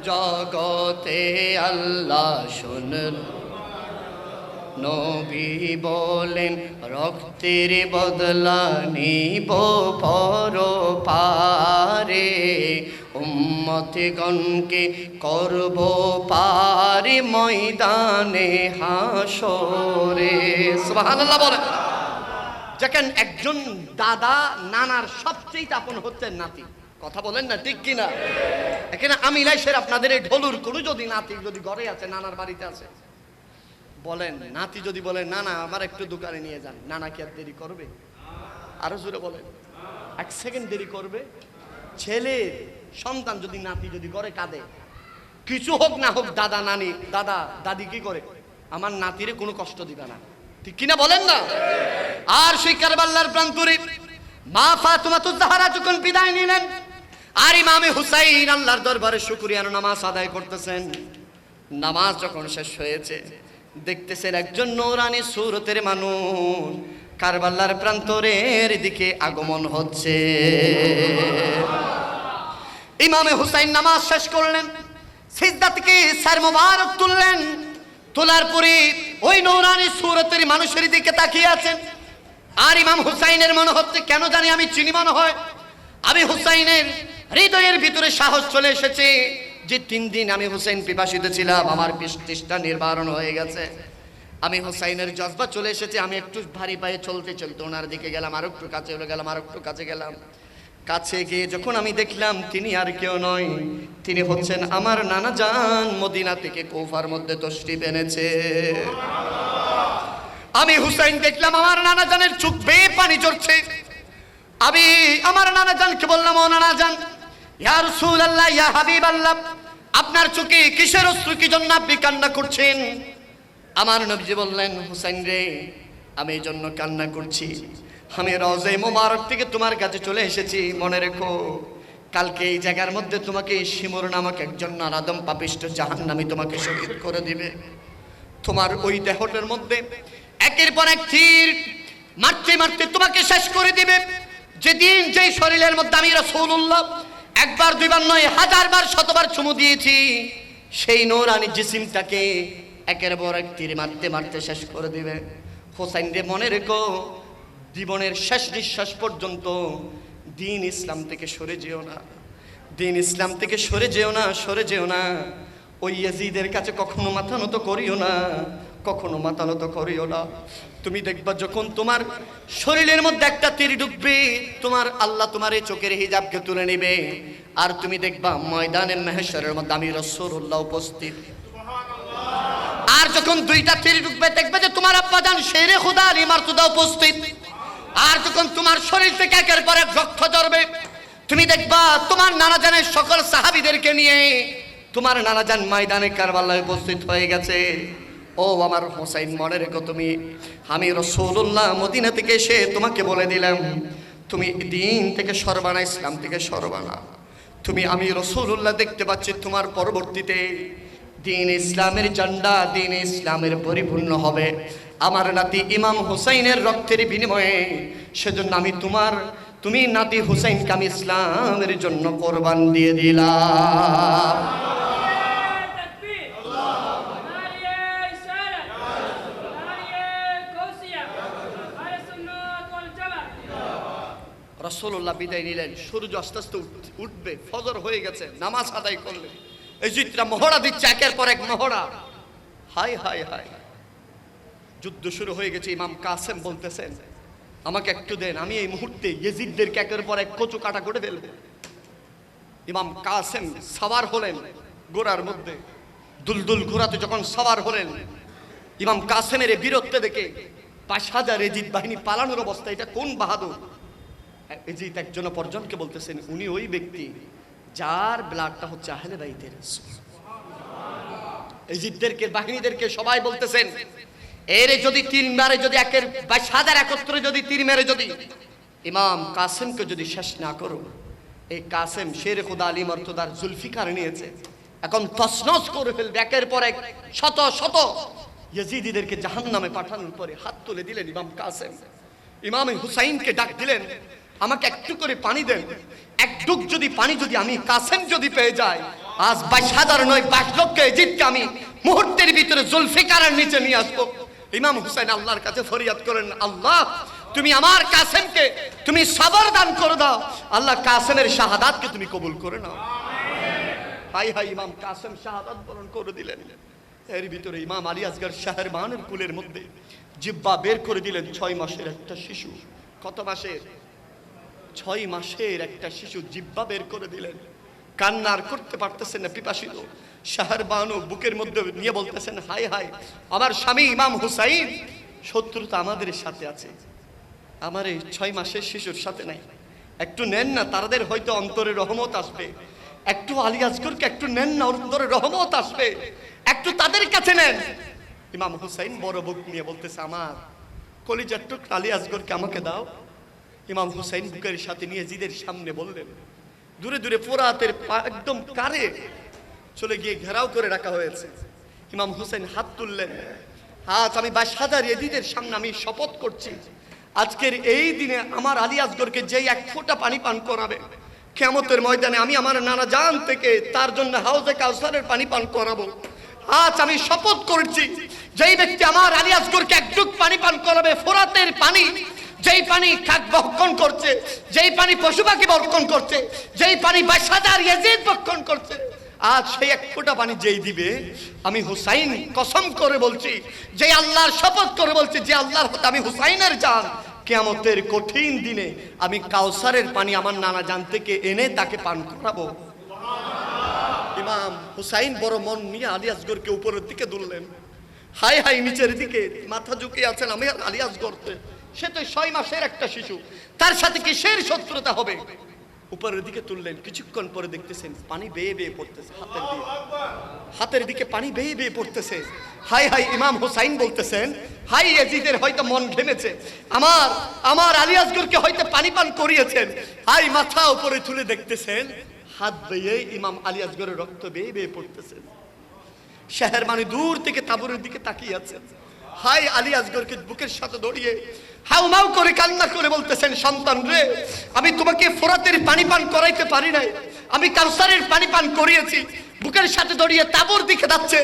জগতে আল্লাহ শুনল। নবী বলেন রক্তের বদলা নিব পরপারে, উম্মতগণকে করব পারে ময়দানে হাসরে। সুবহানাল্লাহ বলেন। দেখেন একজন দাদা নানার সবচেয়ে আপন হচ্ছে নাতি, কথা বলেন না ঠিক কিনা? এখানে আমি লাইসের আপনাদের এই ঢোলুর কোনো যদি নাতি যদি ঘরে আছে, নানার বাড়িতে আছে, বলেন নাতি যদি বলে নানা আমার একটু দোকানে নিয়ে যান, নানা কি আর দেরি করবে? আরো জোরে বলেন, এক সেকেন্ড দেরি করবে? ছেলে সন্তান যদি নাতি যদি করে কাঁদে, কিছু হোক না হোক দাদা নানি দাদা দাদি কি করে আমার নাতিরে কোনো কষ্ট দিবে না, ঠিক কিনা বলেন না? আর সেই কারবালার প্রান্তরে মা ফাতেমাতুজ জাহরা যখন বিদায় নিলেন, আর ইমামে হুসাইন আল্লাহর দরবারে শুকরিয়ার নামাজ আদায় করতেছেন, নামাজ যখন শেষ হয়েছে দেখতেছেন একজন নূরানী সুরতের মানুষ কারবালার প্রান্তরের দিকে আগমন হচ্ছে। ইমামে হুসাইন নামাজ শেষ করলেন, সিজদা থেকে সর মোবারক তুললেন, তোলার পরে ওই নূরানী সুরতের মানুষের দিকে তাকিয়ে আছেন। আর ইমাম হুসাইনের মনে হচ্ছে কেন জানি আমি চিনি মনে হয়। আমি হুসাইনের হৃদয়ের ভিতরে সাহস চলে এসেছে যে 3 দিন আমি হুসাইন পিপাসিত ছিলাম, আমার তৃষ্ণা নিবারণ হয়ে গেছে। আমি হুসাইনের জজবা চলে এসেছে। আমি একটু ভারী পায়ে চলতে চলতে ওনার দিকে গেলাম, আর একটু কাছে গেলাম, আর একটু কাছে গেলাম। কাছে গিয়ে যখন আমি দেখলাম তিনি আর কেউ নয়, তিনি হচ্ছেন আমার নানা জান, মদিনা থেকে কুফার মধ্যে তশরিফ এনেছে। আমি হুসাইন দেখলাম আমার নানা জানের চোখ বেয়ে পানি ঝরছে। আমি আমার নানা জানকে বললাম, ও নানা জান, ইয়া রাসূলুল্লাহ, ইয়া হাবিবাল্লাহ, আপনার চোখে কিসের অশ্রু, কি জন্য আপনি কান্না করছেন? আমার নবীজি বললেন, হুসাইন রে, আমি এই জন্য কান্না করছি, আমি রওজা মোবারক থেকে তোমার কাছে চলে এসেছি। মনে রেখো কালকে এই জায়গার মধ্যে তোমাকে শিমুর নামক একজন নারাদম পাপিষ্ট জাহান্নামী তোমাকে শহীদ করে দিবে। তোমার ওই দেহটার মধ্যে একের পর এক তীর মারতে মারতে তোমাকে শেষ করে দিবে। যেদিন যেই শরীরের মধ্যে আমি রাসূলুল্লাহ একবার দুইবার নয় 1000 বার 100 বার চুমু দিয়েছি, সেই নূরানী জিসিমটাকে একের পর এক তীর মারতে মারতে শেষ করে দিবে। হোসাইন রে, মনে রেখো জীবনের শেষ নিঃশ্বাস পর্যন্ত দিন ইসলাম থেকে সরে যেও না, দিন ইসলাম থেকে সরে যেও না, সরে যেও না। ওই ইয়াজিদের কাছে কখনো মাথা নত করিও না, কখনো মাথা নত করিও না। তুমি দেখবা যখন তোমার শরীরের মধ্যে একটা তীর ঢুকবে, তোমার আল্লাহ তোমার এই চোখের হিজাবকে তুলে নেবে, আর তুমি দেখবা ময়দানে মাহশরের মধ্যে আমি রাসূলুল্লাহ উপস্থিত। আর যখন দুইটা তীর ঢুকবে দেখবে যে তোমার আব্বাজান শেরে খুদা আলী মারতুদা উপস্থিত। আর যখন তোমার শরীর থেকে একের পর এক রক্ত ঝরবে, তুমি দেখবা তোমার নানাজানের সকল সাহাবীদেরকে নিয়ে তোমার নানাজান ময়দানে কারবালায় উপস্থিত হয়ে গেছে। ও আমার হোসাইন, মনে রেখো তুমি, আমি রাসূলুল্লাহ মদিনা থেকে এসে তোমাকে বলে দিলাম, তুমি দিন থেকে সরবানা, ইসলাম থেকে সরবানা। তুমি আমি রাসূলুল্লাহ দেখতে পাচ্ছি তোমার পরবর্তীতে দিন ইসলামের ঝান্ডা, দিন ইসলামের পরিপূর্ণ হবে। আমার নাতি ইমাম হুসাইনের রক্তের বিনিময়ে, সেজন্য আমি তুমি নাতি হুসাইনকে আমি ইসলামের জন্য কোরবান দিয়ে দিলাম। রাসূলুল্লাহ বিদায় নিলেন। সূর্য আস্তে আস্তে উঠবে, ফজর হয়ে গেছে, নামাজ আদায় করলেন। ইজিদরা মহড়া দিচ্ছে, একের পর এক মহড়া। হাই হাই হাই, যুদ্ধ শুরু হয়ে গেছে। ইমাম কাসেম বলতেছেন, আমাকে একটু দেন, আমি এই মুহূর্তে ইজিদদেরকে একের পর এক কচু কাটা করে ফেলবো। ইমাম কাসেম সওয়ার হলেন ঘোড়ার মধ্যে, দুলদুল ঘোড়াতে যখন সওয়ার হলেন, ইমাম কাসেমের এই বীরত্ব দেখে ৫,০০০ ইজিদ বাহিনী পালানোর অবস্থা। এটা কোন বাহাদুর! ইজিদ একজন অপরজনকে বলতেছেন, উনি ওই ব্যক্তি যার ব্লাডটা হচ্ছে আহলে বাইতের। ইজিদদেরকে বাহিনীদেরকে সবাই বলতেছেন, এর যদি তীর মারে, যদি একের ২২,০০০ একত্রে যদি তীর মেরে যদি ইমাম কাসেমকে যদি শেষ না করো, এই কাসেম শের খুদা আলী মর্তদার জুলফিকার নিয়েছে, এখন তছনছ করে ফেলবে। একের পর এক শত শত ইয়াজিদিদেরকে জাহান্নামে পাঠানোর পরে হাত তুলে দিলেন ইমাম কাসেম। ইমাম হুসাইনকে ডাক দিলেন, আমাকে একটু করে পানি দেন, এক ডুব যদি পানি যদি আমি কাসেম যদি পেয়ে যাই, আজ ২২,০০০ নয় ২২,০০,০০০ ইজিদকে আমি মুহূর্তের ভিতরে জুলফিকারের নিচে নিয়ে আসবো। ইমাম হুসাইন আল্লাহর কাছে ফরিয়াদ করেন, আল্লাহ তুমি আমার কাসেমকে তুমি সবর দান করে দাও, আল্লাহ কাসেমের শাহাদাতকে তুমি কবুল করে নাও। হাই হাই, ইমাম কাসেম শাহাদাত বরণ করে দিলেন। এর ভিতরে ইমাম আলী আসগর শাহরবানের কুলের মধ্যে জিব্বা বের করে দিলেন। ৬ মাসের একটা শিশু, কত মাসের? ৬ মাসের একটা শিশু জিব্বা বের করে দিলেন। কান্নার করতে পারতেছেন না, পিপাসিত। শাহরবানু বুকের মধ্যে নিয়ে বলতেছেন, হাই হাই, আমার স্বামী ইমাম হুসাইন শত্রুতা আমাদের সাথে আছে, আমার এই ৬ মাসের শিশুর সাথে নাই। একটু নেন না, তাদের হয়তো অন্তরে রহমত আসবে। একটু আলী আসগরকে একটু নেন না, অন্তরে রহমত আসবে, একটু তাদের কাছে নেন। ইমাম হুসাইন বড় বুক নিয়ে বলতেছে, আমার কলিজার টুকরা আলী আসগরকে আমাকে দাও। ইমাম হুসাইন বুকের সাথে নিয়ে জিদের সামনে বললেন, দূরে দূরে ফোরাতের একদম কারে চলে গিয়ে ঘেরাও করে রাখা হয়েছে। ইমাম হুসাইন হাত তুললেন, আজ আমি ২২,০০০ ইজিদের সামনে আমি শপথ করছি, আজকের এই দিনে আমার আলী আসগরকে যেই এক ফোঁটা পানি পান করাবে, কিয়ামতের ময়দানে আমি আমার নানা জান থেকে তার জন্য হাউজে কাউসারের পানি পান করাবো। আজ আমি শপথ করছি, যেই ব্যক্তি আমার আলী আসগরকে এক ডুব পানি পান করাবে, ফোরাতের পানি, যেই পানি কাক ভক্ষণ করছে, যেই পানি পশু পাখি ভক্ষণ করছে, যেই পানি ২২,০০০ ইজিদ ভক্ষণ করছে, আজ সেই এক ফোঁটা পানি যেই দিবে, আমি হুসাইন কসম করে বলছি, যে আল্লাহর শপথ করে বলছি, যে আল্লাহর হতে আমি হুসাইনের জান, কিয়ামতের কঠিন দিনে আমি কাউসারের পানি আমার নানা জান থেকে এনে তাকে পান করাবো। ইমাম হুসাইন বড় মন নিয়ে আলী আসগরকে উপরের দিকে তুললেন। হাই হাই, নিচের দিকে মাথা ঝুঁকিয়ে আছেন আমি আলী আসগর, সে তো ৬ মাসের একটা শিশু, তার সাথে কিসের শত্রুতা হবে? উপরের দিকে তুললেন, কিছুক্ষণ পরে দেখতেছেন পানি বেয়ে বেয়ে পড়তেছে, হাতের দিকে পানি বেয়ে বেয়ে পড়তেছে। হাই হাই, ইমাম হুসাইন বলতেছেন, হাই ইয়াজিদের হয়তো মন ঘেমেছে, আমার আলী আসগরকে হয়তো পানি পান করিয়েছেন। হাই, মাথা উপরে তুলে দেখতেছেন হাত বেয়ে ইমাম আলী আসগরের রক্ত বেয়ে বেয়ে পড়তেছে। শহর মানে দূর থেকে তাবুরের দিকে তাকিয়ে আছেন। হাই, আলী আসগরকে বুকের সাথে দড়িয়ে হাউমাউ করে কান্না করে বলতেছেন, সন্তান রে, আমি তোমাকে ফোরাতের পানি পান করাইতে পারি নাই, আমি কাউসারের পানি পান করিয়েছি। বুকের সাথে দড়িয়ে তাবুর দিকে যাচ্ছে,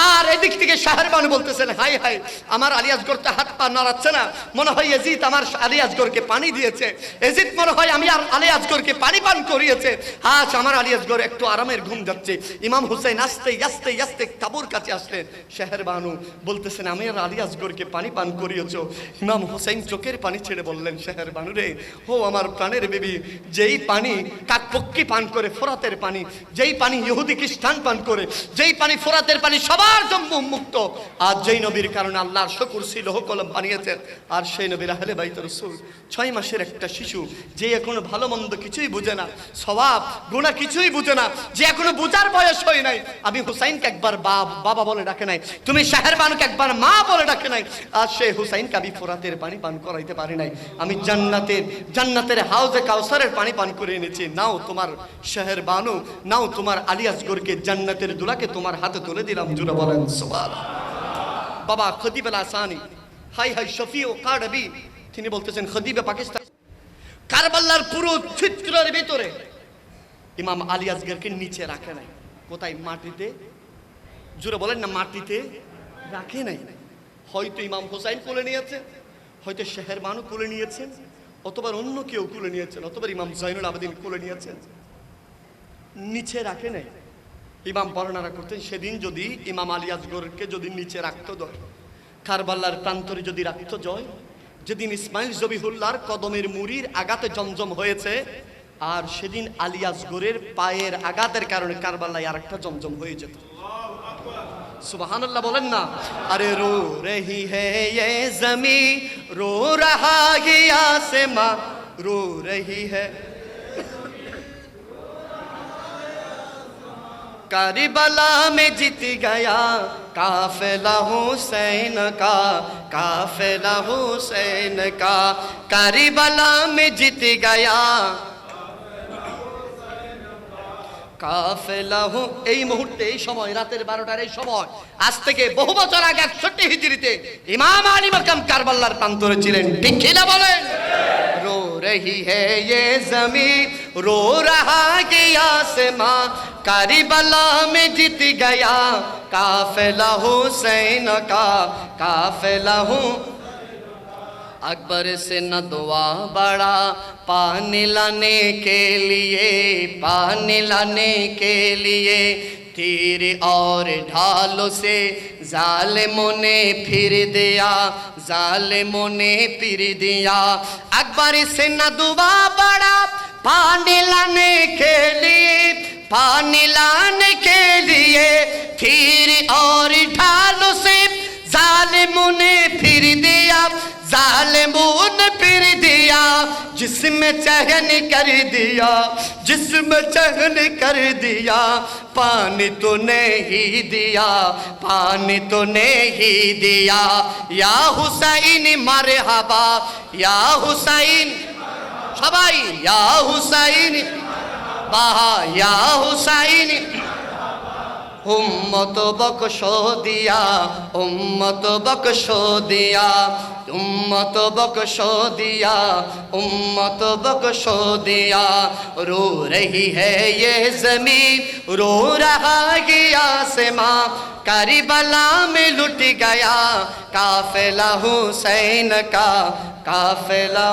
আর এদিক থেকে শাহরবানু বলতেছেন, হাই হাই, আমার আলী আসগর তো হাত পা নাড়াচ্ছে না, মনে হয় এজিদ আমার আলী আসগরকে পানি দিয়েছে, এজিদ মনে হয় আমি আর আলী আসগরকে পানি পান করিয়েছে, আজ আমার আলী আসগর একটু আরামের ঘুম যাচ্ছে। ইমাম হুসাইন আস্তে আস্তে আস্তে তাবুর কাছে আসলেন। শাহরবানু বলতেছেন, আমি আর আলী আসগরকে পানি পান করিয়েছো। ইমাম হুসাইন চোখের পানি ছেড়ে বললেন, শাহরবানু রে, ও আমার প্রাণের বেবি, যেই পানি কাকপক্ষী পান করে ফোরাতের পানি, যেই পানি ইহুদি খ্রিস্টান পান করে, যেই পানি ফোরাতের পানি সবার জন্য মুক্ত, আজ যেই নবীর কারণে আল্লাহর শুকর ছিল কলম বানিয়েছেন, আর সেই নবীর আহলে বাইত রাসূল ৬ মাসের একটা শিশু, যে এখনো ভালো মন্দ কিছুই বুঝে না, সওয়াব গুনাহ কিছুই বুঝে না, যে এখনো বুঝার বয়স হয় নাই, আমি হুসাইনকে একবার বাবা বলে ডাকে নাই, তুমি শাহরবানুকে একবার মা বলে ডাকে নাই, আর সেই হুসাইনকে আমি ফোরাতের পানি পান করাইতে পারি নাই, আমি জান্নাতের হাউজে কাউসারের পানি পান করে এনেছি। নাও তোমার শাহরবানু, নাও তোমার আলী আসগরকে, জান্নাতের দুলাকে তোমার হাতে তুলে দিলাম। জুড়ে বলেন সুবহানাল্লাহ। বাবা খতিব আল আসানি হাই হাই শফি ও কারবি, তিনি বলতেছেন খদিবে পাকিস্তান। কারবালার পুরো চিত্রের ভিতরে ইমাম আলী আসগরকে নিচে রাখে নাই। কোথায়? মাটিতে। জোরে বলেন না, মাটিতে রাখে নাই। হয়তো ইমাম হোসাইন কোলে নিয়েছে, হয়তো শেহের বানু কোলে নিয়েছেন, অথবা অন্য কেউ কোলে নিয়েছেন, অথবা ইমাম জয়নুল আবেদিন কোলে নিয়েছেন, নিচে রাখে নাই। ইমাম বর্ণনা করতেন সেদিন যদি ইমাম আলী আসগরকে যদি নিচে রাখতো হয়, কারবালার প্রান্তরে যদি রাখতো জয়, যেদিন ইসমাইল জবিহুল্লাহর কদমের মুড়ির আঘাতে জমজম হয়েছে, আর সেদিন আলী আসগরের পায়ের আঘাতের কারণে কারবালায় আর একটা জমজম হয়ে যেত। সুবহানাল্লাহ বলেন না। আরে রো রহি হ্যায় ये जमी, रो रहा है आसमां, रो रही है करबला में जीत गया काफिला हुसैन का, काफिला हुसैन का करबला में जीत गया কাফেলা হু। এই মুহূর্তে, এই সময়, রাতের 12টার এই সময়, আজ থেকে বহু বছর আগে 61 হিজরিতে ইমাম আলী মাকাম কারবালার প্রান্তরে ছিলেন। ঠিক কি না বলেন? রো রহি হ্যায় ये जमी, रो रहा है आसमां, करबला में जीत गया काफिला हुसैन का, काफिला हूँ। अकबर से न दुआ बढ़ा पानी लाने के लिए, पानी लाने के लिए, तीर और ढालों से जालिमों ने फिर दिया, जालिमों ने फिर दिया। अकबर से न दुआ बढ़ा पानी लाने के लिए, पानी लाने के लिए, तीर और ढालों से जालिमों ने फिर दिया, जालिमों ने फिर दिया, जिसमें चहन कर दिया, जिसमें चहन कर दिया, पानी तो नहीं दिया, पानी तो नहीं दिया। या हुसैन मरहबा, या हुसैन सबाई, या हुसैन बाहा, या हुसैन। उम्मत बख्शो दिया, उम्मत बख्शो दिया, उम्मत बख्शो दिया, उम्मत बख्शो दिया। रो रही है ये ज़मीं, रो रहा है आसमां, करबला में लुट गया काफिला हुसैन का, काफिला।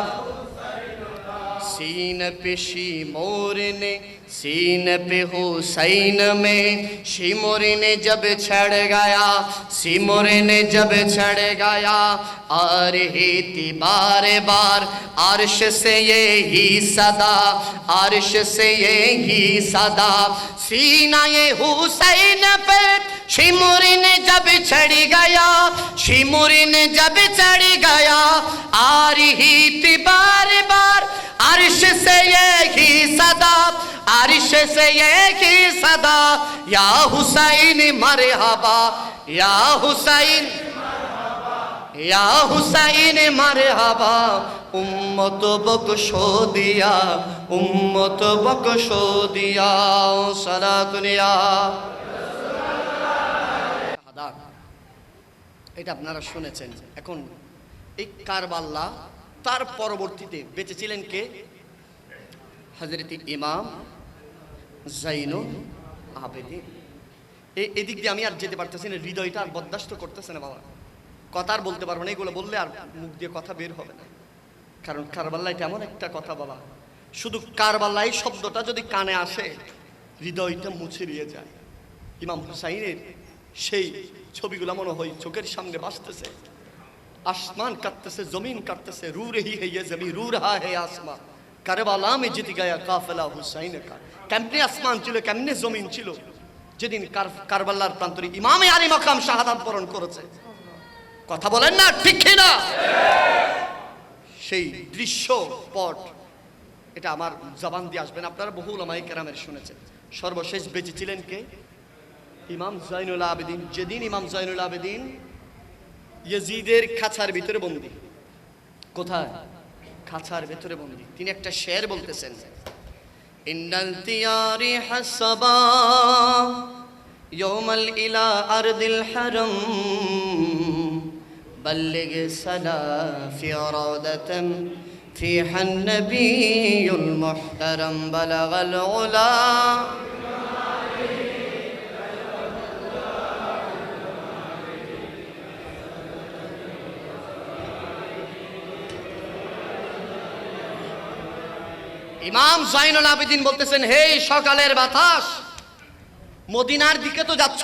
सीन पे शिमोर ने, सीन पे हुसैन में शिमोर ने जब चढ़ गया, शिमोर ने जब चढ़ गया, और ही थी बार बार अर्श से यही सदा, अर्श से यही सदा। सीना ये हुसैन पे शिमोर ने जब चढ़ गया, शिमोर ने जब चढ़ गया, आ रही थी बार बार अर्श से यही सदा, अर्श से यही सदा। या हुसैन मरहबा, या हुसैन, या हुसैन मरहबा। उम्मत बख्शो दिया, उम्मत बख्शो दिया। सलातुनिया এটা আপনারা শুনেছেন। এখন এই কারবালা, তার পরবর্তীতে বেঁচে ছিলেন কে? হযরত ইমাম জাইনুল আবেদিন। এদিক দিয়ে আমি আর যেতে পারতেছি না, হৃদয়টা আর বরদাস্ত করতেছে না বাবা, কথা আর বলতে পারবো না। এগুলো বললে আর মুখ দিয়ে কথা বের হবে না, কারণ কারবালা এটা এমন একটা কথা বাবা, শুধু কারবালাই শব্দটা যদি কানে আসে হৃদয়টা মুছে দিয়ে যায়। ইমাম হুসাইনের সেই ছবিগুলো মনে হয় চোখের সামনে ভাসতেছে, আসমান কাঁপতেছে, জমিন কাঁপতেছে। রু রহি है ये जमीन, रू रहा है आसमां, কারবালা में जीत गया काफिला हुसैन का। কেমনে আসমান ছিল, কেমনে জমিন ছিল যেদিন কারবালার প্রান্তরে ইমামে আলী মাকাম শাহাদাত বরণ করেছে। কথা বলেন না, ঠিক কি না? সেই দৃশ্য পট, এটা আমার জবান দিয়ে আসবেন, আপনারা বহু উলামায়ে কেরামের শুনেছেন। সর্বশেষ বেঁচে ছিলেন কে? ইমাম জাইনুল আবেদিন। যেদিন ইমাম জাইনুল আবেদিন ইয়াজিদের খাঁচার ভিতরে বন্দী, কোথায়? খাঁচার ভিতরে বন্দী, তিনি একটা শের বলতেছেন, ইন্নাল তিয়ারি হাসাবা ইয়ৌমাল ইলা আরদিল হারাম بلغ سلافي روضة فيها النبي المحترم بلغ العلا. ইমাম জাইনুল আবেদিন বলতেছেন, হে সকালের বাতাস, মদিনার দিকে তো যাচ্ছ,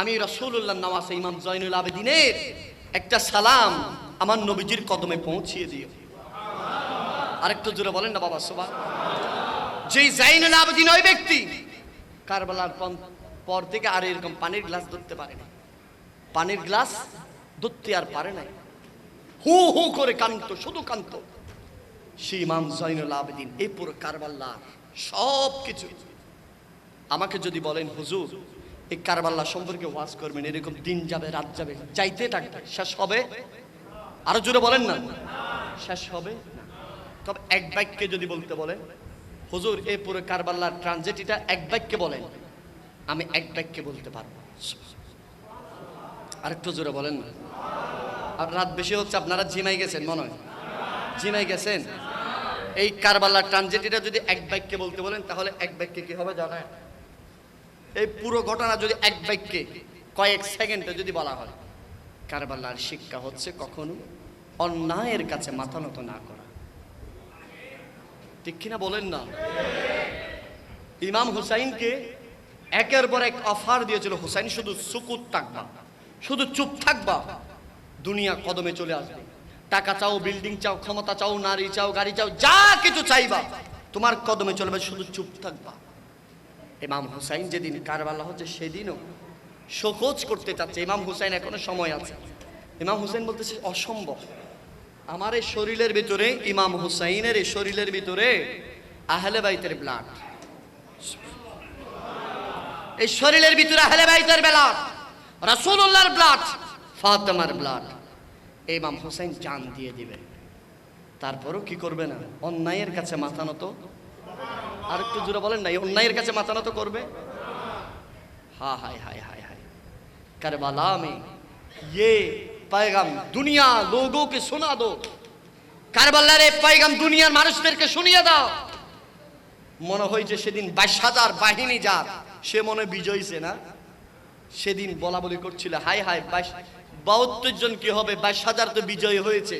আমি রাসূলুল্লাহর নামাজে ইমাম জাইনুল আবেদিনের একটা সালাম আমার নবীজির কদমে পৌঁছিয়ে দিও। আরেকটু জোরে বলেন না বাবা সুবহান। যেই জাইনুল আবেদিন ওই ব্যক্তি কারবালার পর থেকে আর এরকম পানির গ্লাস ধরতে পারে না, পানির গ্লাস ধরতে আর পারে নাই, হু হু করে কাঁদতো, শুধু কাঁদতো। সেই ইমাম জাইনুল আবেদিন এই পুরো কারবালার সব কিছু আমাকে যদি বলেন হুজুর এই কারবালা সম্পর্কে ওয়াজ করবেন, এরকম দিন যাবে রাত যাবে চাইতে থাকবে, শেষ হবে? আরো জোরে বলেন না, শেষ হবে না। তবে এক বাক্যে যদি বলতে বলেন হুজুর এই পুরো কারবালার ট্রানজিটটা এক বাক্যে বলেন, আমি এক বাক্যে বলতে পারবো। আরেকটু জোরে বলেন না। আর রাত বেশি হচ্ছে, আপনারা জিমাই গেছেন মনে হয়, জিমাই গেছেন। এই কারবালার ট্রানজিটটা যদি এক বাক্যে বলতে বলেন তাহলে এক বাক্যে কি হবে জানেন? এই পুরো ঘটনা যদি এক বাক্যে কয়েক সেকেন্ডে যদি বলা হয়, কারবালার শিক্ষা হচ্ছে কখনো অন্যায়ের কাছে মাথা নত না করা। ঠিক কিনা বলেন না? ইমাম হুসাইনকে একের পর এক অফার দিয়েছিল, হুসাইন শুধু সুকুত থাকবা, শুধু চুপ থাকবা, দুনিয়া কদমে চলে আসবে। টাকা চাও, বিল্ডিং চাও, ক্ষমতা চাও, নারী চাও, গাড়ি চাও, যা কিছু চাইবা তোমার কদমে চলবে, শুধু চুপ থাকবা। ইমাম হুসাইন যেদিন কারবালা হচ্ছে সেদিনও শোকজ করতে চাচ্ছে। ইমাম হুসাইন এখনো সময় আছে। ইমাম হুসাইন বলতেছে অসম্ভব, আমার এই শরীরের ভিতরে, ইমাম হুসাইনের এই শরীরের ভিতরে আহলে বাইতের ব্লাড, এই শরীরের ভিতরে আহলে বাইতের ব্লাড, রাসূলুল্লাহর ব্লাড, ফাতেমার ব্লাড। ইমাম হুসাইন জান দিয়ে দিবে, তারপরও কি করবে না? অন্যায়ের কাছে মাথা নত। আর একটু জোরে বলেন না, অন্যায়ের কাছে মাথা নত করবে। हाँ हाय हाय हाय हाय, करबला में ये पैगाम दुनिया लोगों के सुना दो, কারবালার এই पैगाम দুনিয়ার মানুষদেরকে শুনিয়ে দাও। মনে হয় যে সেদিন 22,000 বাহিনী যার, সে মনে বিজয়ীছে না? সেদিন বলা বলি করছিল, হাই হাই 72 জন কি হবে, 22,000 তো বিজয়ী হয়েছে।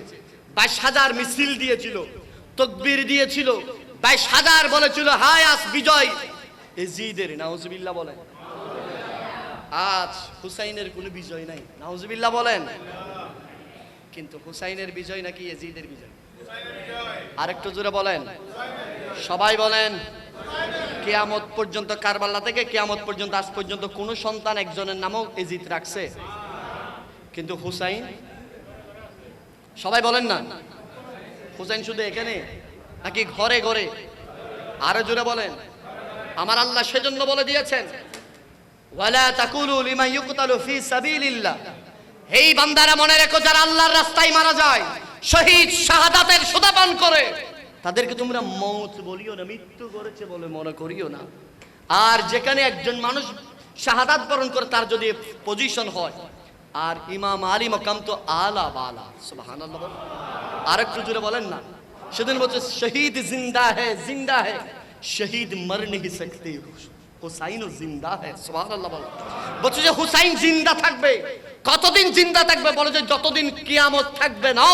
22,000 মিছিল দিয়েছিল, তাকবীর দিয়েছিল, 22,000 বলেছিল হাই আজ বিজয় এজিদের। নাউজুবিল্লাহ বলেন। আজ হুসাইনের কোনো বিজয় নাই, নাউজুবিল্লাহ বলেন। কিন্তু হুসাইনের বিজয় নাকি এজিদের বিজয়? আরেকটু জোরে বলেন, সবাই বলেন। কিয়ামত পর্যন্ত, কারবালা থেকে কিয়ামত পর্যন্ত আজ পর্যন্ত কোন সন্তান একজনের নামও এজিদ রাখছে? কিন্তু হুসাইন, সবাই বলেন না, হুসাইন শুধু এখানে নাকি ঘরে ঘরে? আরো জোরে বলেন। আমার আল্লাহ সেজন্য বলে দিয়েছেন, ওয়ালা তাকুলু লিমান ইউকতালু ফি সাবিলিল্লাহ, এই বান্দারা মনে রেখো যারা আল্লাহর রাস্তায় মারা যায়, শহীদ শাহাদাতের সুদাপান করে, তাদেরকে তোমরা মওত বলিও না, মৃত্যু করেছে বলে মনে করিও না। আর যেখানে একজন মানুষ শাহাদাত বরণ করে তার যদি পজিশন হয়, আর ইমাম আলী মাকাম তো আলা বালা, সুবহানাল্লাহ বলেন। আরেকটু জোরে বলেন না। সেদিন বলছে শহীদ জিন্দা হ্যায়, জিন্দা হ্যায়, শহীদ মর नहीं सकते, হুসাইনও জিন্দা হ্যায়, সুবহানাল্লাহ বলেন। বলছে যে হুসাইন জিন্দা থাকবে। কতদিন জিন্দা থাকবে? বলে যে যতদিন কিয়ামত থাকবে না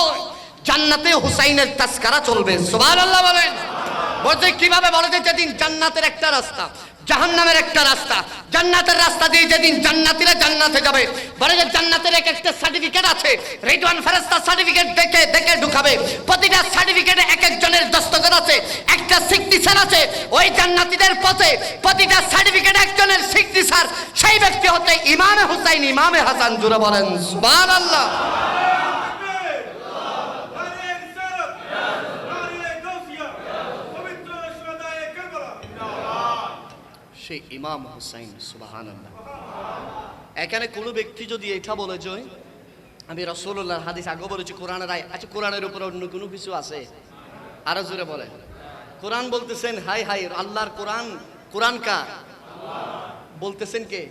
জান্নাতে হুসাইনের তাসকারা চলবে, সুবহানাল্লাহ বলেন। বলছে কিভাবে? বলে যে যেদিন জান্নাতের একটা রাস্তা, জাহান্নামের একটা রাস্তা, জান্নাতের রাস্তা দিয়ে যেদিন জান্নাতীরা জান্নাতে যাবে, বলে যে জান্নাতের এক একটা সার্টিফিকেট আছে, রিদওয়ান ফেরেশতা সার্টিফিকেট দেখে দেখে ঢুকাবে। প্রতিটা সার্টিফিকেটে এক একজনের দস্তখত আছে, একটা সিগনেচার আছে। ওই জান্নাতীদের পথে প্রতিটা সার্টিফিকেটে একজনের সিগনেচার, সেই ব্যক্তি হতে ইমামে হুসাইন, ইমামে হাসান। জোরে বলেন সুবহানাল্লাহ। সেই ইমাম হুসাইন, সুবহানাল্লাহ। এখানে কোনো ব্যক্তি যদি এটা বলে যে আমি রাসূলুল্লাহর হাদিস আগে বলেছি, কোরআনের আয়াত, আচ্ছা কোরআনের উপর অন্য কোনো কিছু আছে? আরো জোরে বলেন। কোরআন বলতেছেন, হাই হাই আল্লাহর কোরআন, কোরআন কার? বলতেছেন কে?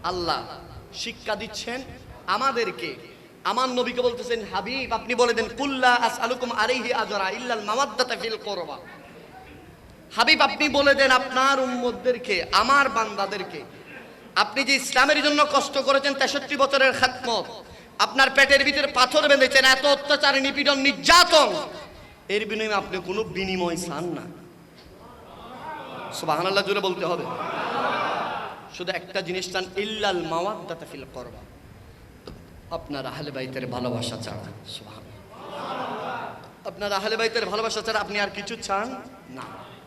আল্লাহ। শিক্ষা দিচ্ছেন আমাদেরকে আমার নবীকে বলতেছেন, হাবিব আপনি বলে দেন, কুল্লা আসআলুকুম আলাইহি আজরা ইল্লাল মাওয়াদ্দাতা ফিল কুরবা। হাবিব আপনি বলে দেন আপনার উম্মতদেরকে, আমার বান্দাদেরকে, আপনি যে ইসলামের জন্য কষ্ট করেছেন 63 বছরের খেদমত, আপনার পেটের ভিতরে পাথর বেঁধেছেন, এত অত্যাচার, নিপীড়ন, নির্যাতন, এর বিনিময়ে আপনি কোনো বিনিময় চান না। সুবহানাল্লাহ জোরে বলতে হবে। শুধু একটা জিনিস চান, ইল্লাল মাওয়াদ্দাতা ফিল কুরবা, আপনার আহলে বাইতের ভালোবাসা ছাড়া। সুবহানাল্লাহ, আপনার আহলে বাইতের ভালোবাসা ছাড়া আপনি আর কিছু চান না।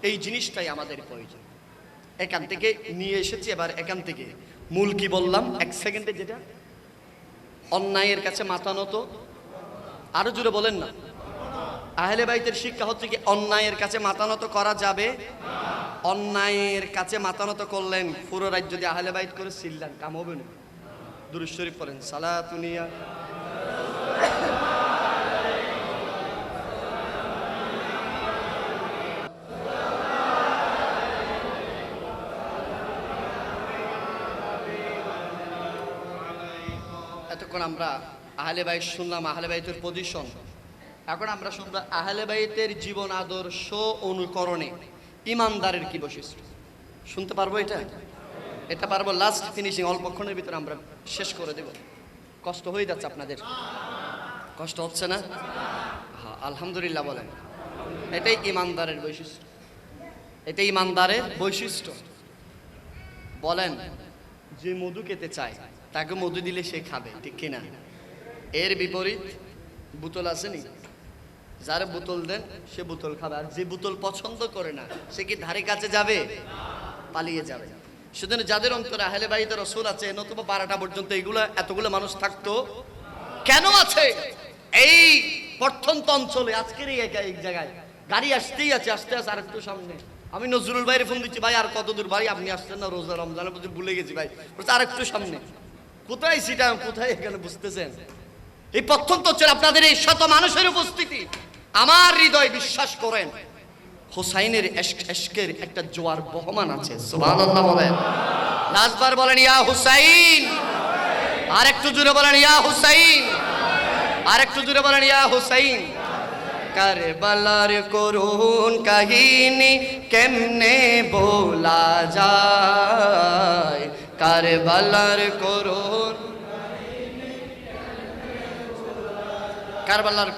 এই জিনিসটাই আমাদের প্রয়োজন। এখান থেকে নিয়ে এসেছি, এবার এখান থেকে মূল কি বললাম 1 সেকেন্ডে, যেটা অন্যায়ের কাছে মাথা নত। আরো জোরে বলেন না। আহলে বাইতের শিক্ষা হচ্ছে কি, অন্যায়ের কাছে মাথা নত করা যাবে। অন্যায়ের কাছে মাথা নত করলেন, পুরো রাত যদি আহলে বাইত করে চিল্লান, কাম হবে না। দুরূদ শরীফ পড়েন, সালাতুনিয়া এতক্ষণ আমরা আহলে বাইত শুনলাম, আহলে বাইতের পজিশন। এখন আমরা শুনবো আহলে বাইতের জীবন আদর্শ অনুকরণে ইমানদারের কি বৈশিষ্ট্য। শুনতে পারবো এটা পারবো। লাস্ট ফিনিশিং, অল্পক্ষণের ভিতরে আমরা শেষ করে দেব। কষ্ট হয়ে যাচ্ছে আপনাদের? কষ্ট হচ্ছে না? হ্যাঁ, আলহামদুলিল্লাহ বলেন। এটাই ইমানদারের বৈশিষ্ট্য, এটাই ইমানদারের বৈশিষ্ট্য। বলেন, যে মধু খেতে চায় তাকে মধু দিলে সে খাবে, ঠিক কিনা? এর বিপরীত বোতল আসেনি, যার বোতল দেন সে বোতল খাবে। আর যে বোতল পছন্দ করে না সে কি ধারে কাছে যাবে? পালিয়ে যাবে। সেজন্য যাদের অন্তরে আহলে বাইত রাসূল আছে, নতুবা 12টা পর্যন্ত এতগুলো মানুষ থাকতো কেন আছে? এই প্রত্যন্ত অঞ্চলে আজকের এই জায়গায় গাড়ি আসতেই আছে, আস্তে আস্তে আর একটু সামনে। আমি নজরুল ভাইয়ের ফোন দিচ্ছি, ভাই আর কত দূর? ভাই আপনি আসছেন না রোজা রমজানের প্রতি, ভুলে গেছি ভাই। আর একটু সামনে। কোথায় সেটা, কোথায় এখানে? বুঝতেছেন? এই প্রত্যন্ত অঞ্চলে আপনাদের এই শত মানুষের উপস্থিতি, আমার হৃদয় বিশ্বাস করেন হুসাইনের এশকের একটা জোয়ার বহমান আছে। সুবহানাল্লাহ বলেন। লাস্টবার বলেন ইয়া হুসাইন। আর একটু জোরে বলেন ইয়া হুসাইন। আর একটু জোরে বলেন ইয়া হুসাইন। কারবালার করুণ কাহিনী কেমনে বলা যায়? কারবালার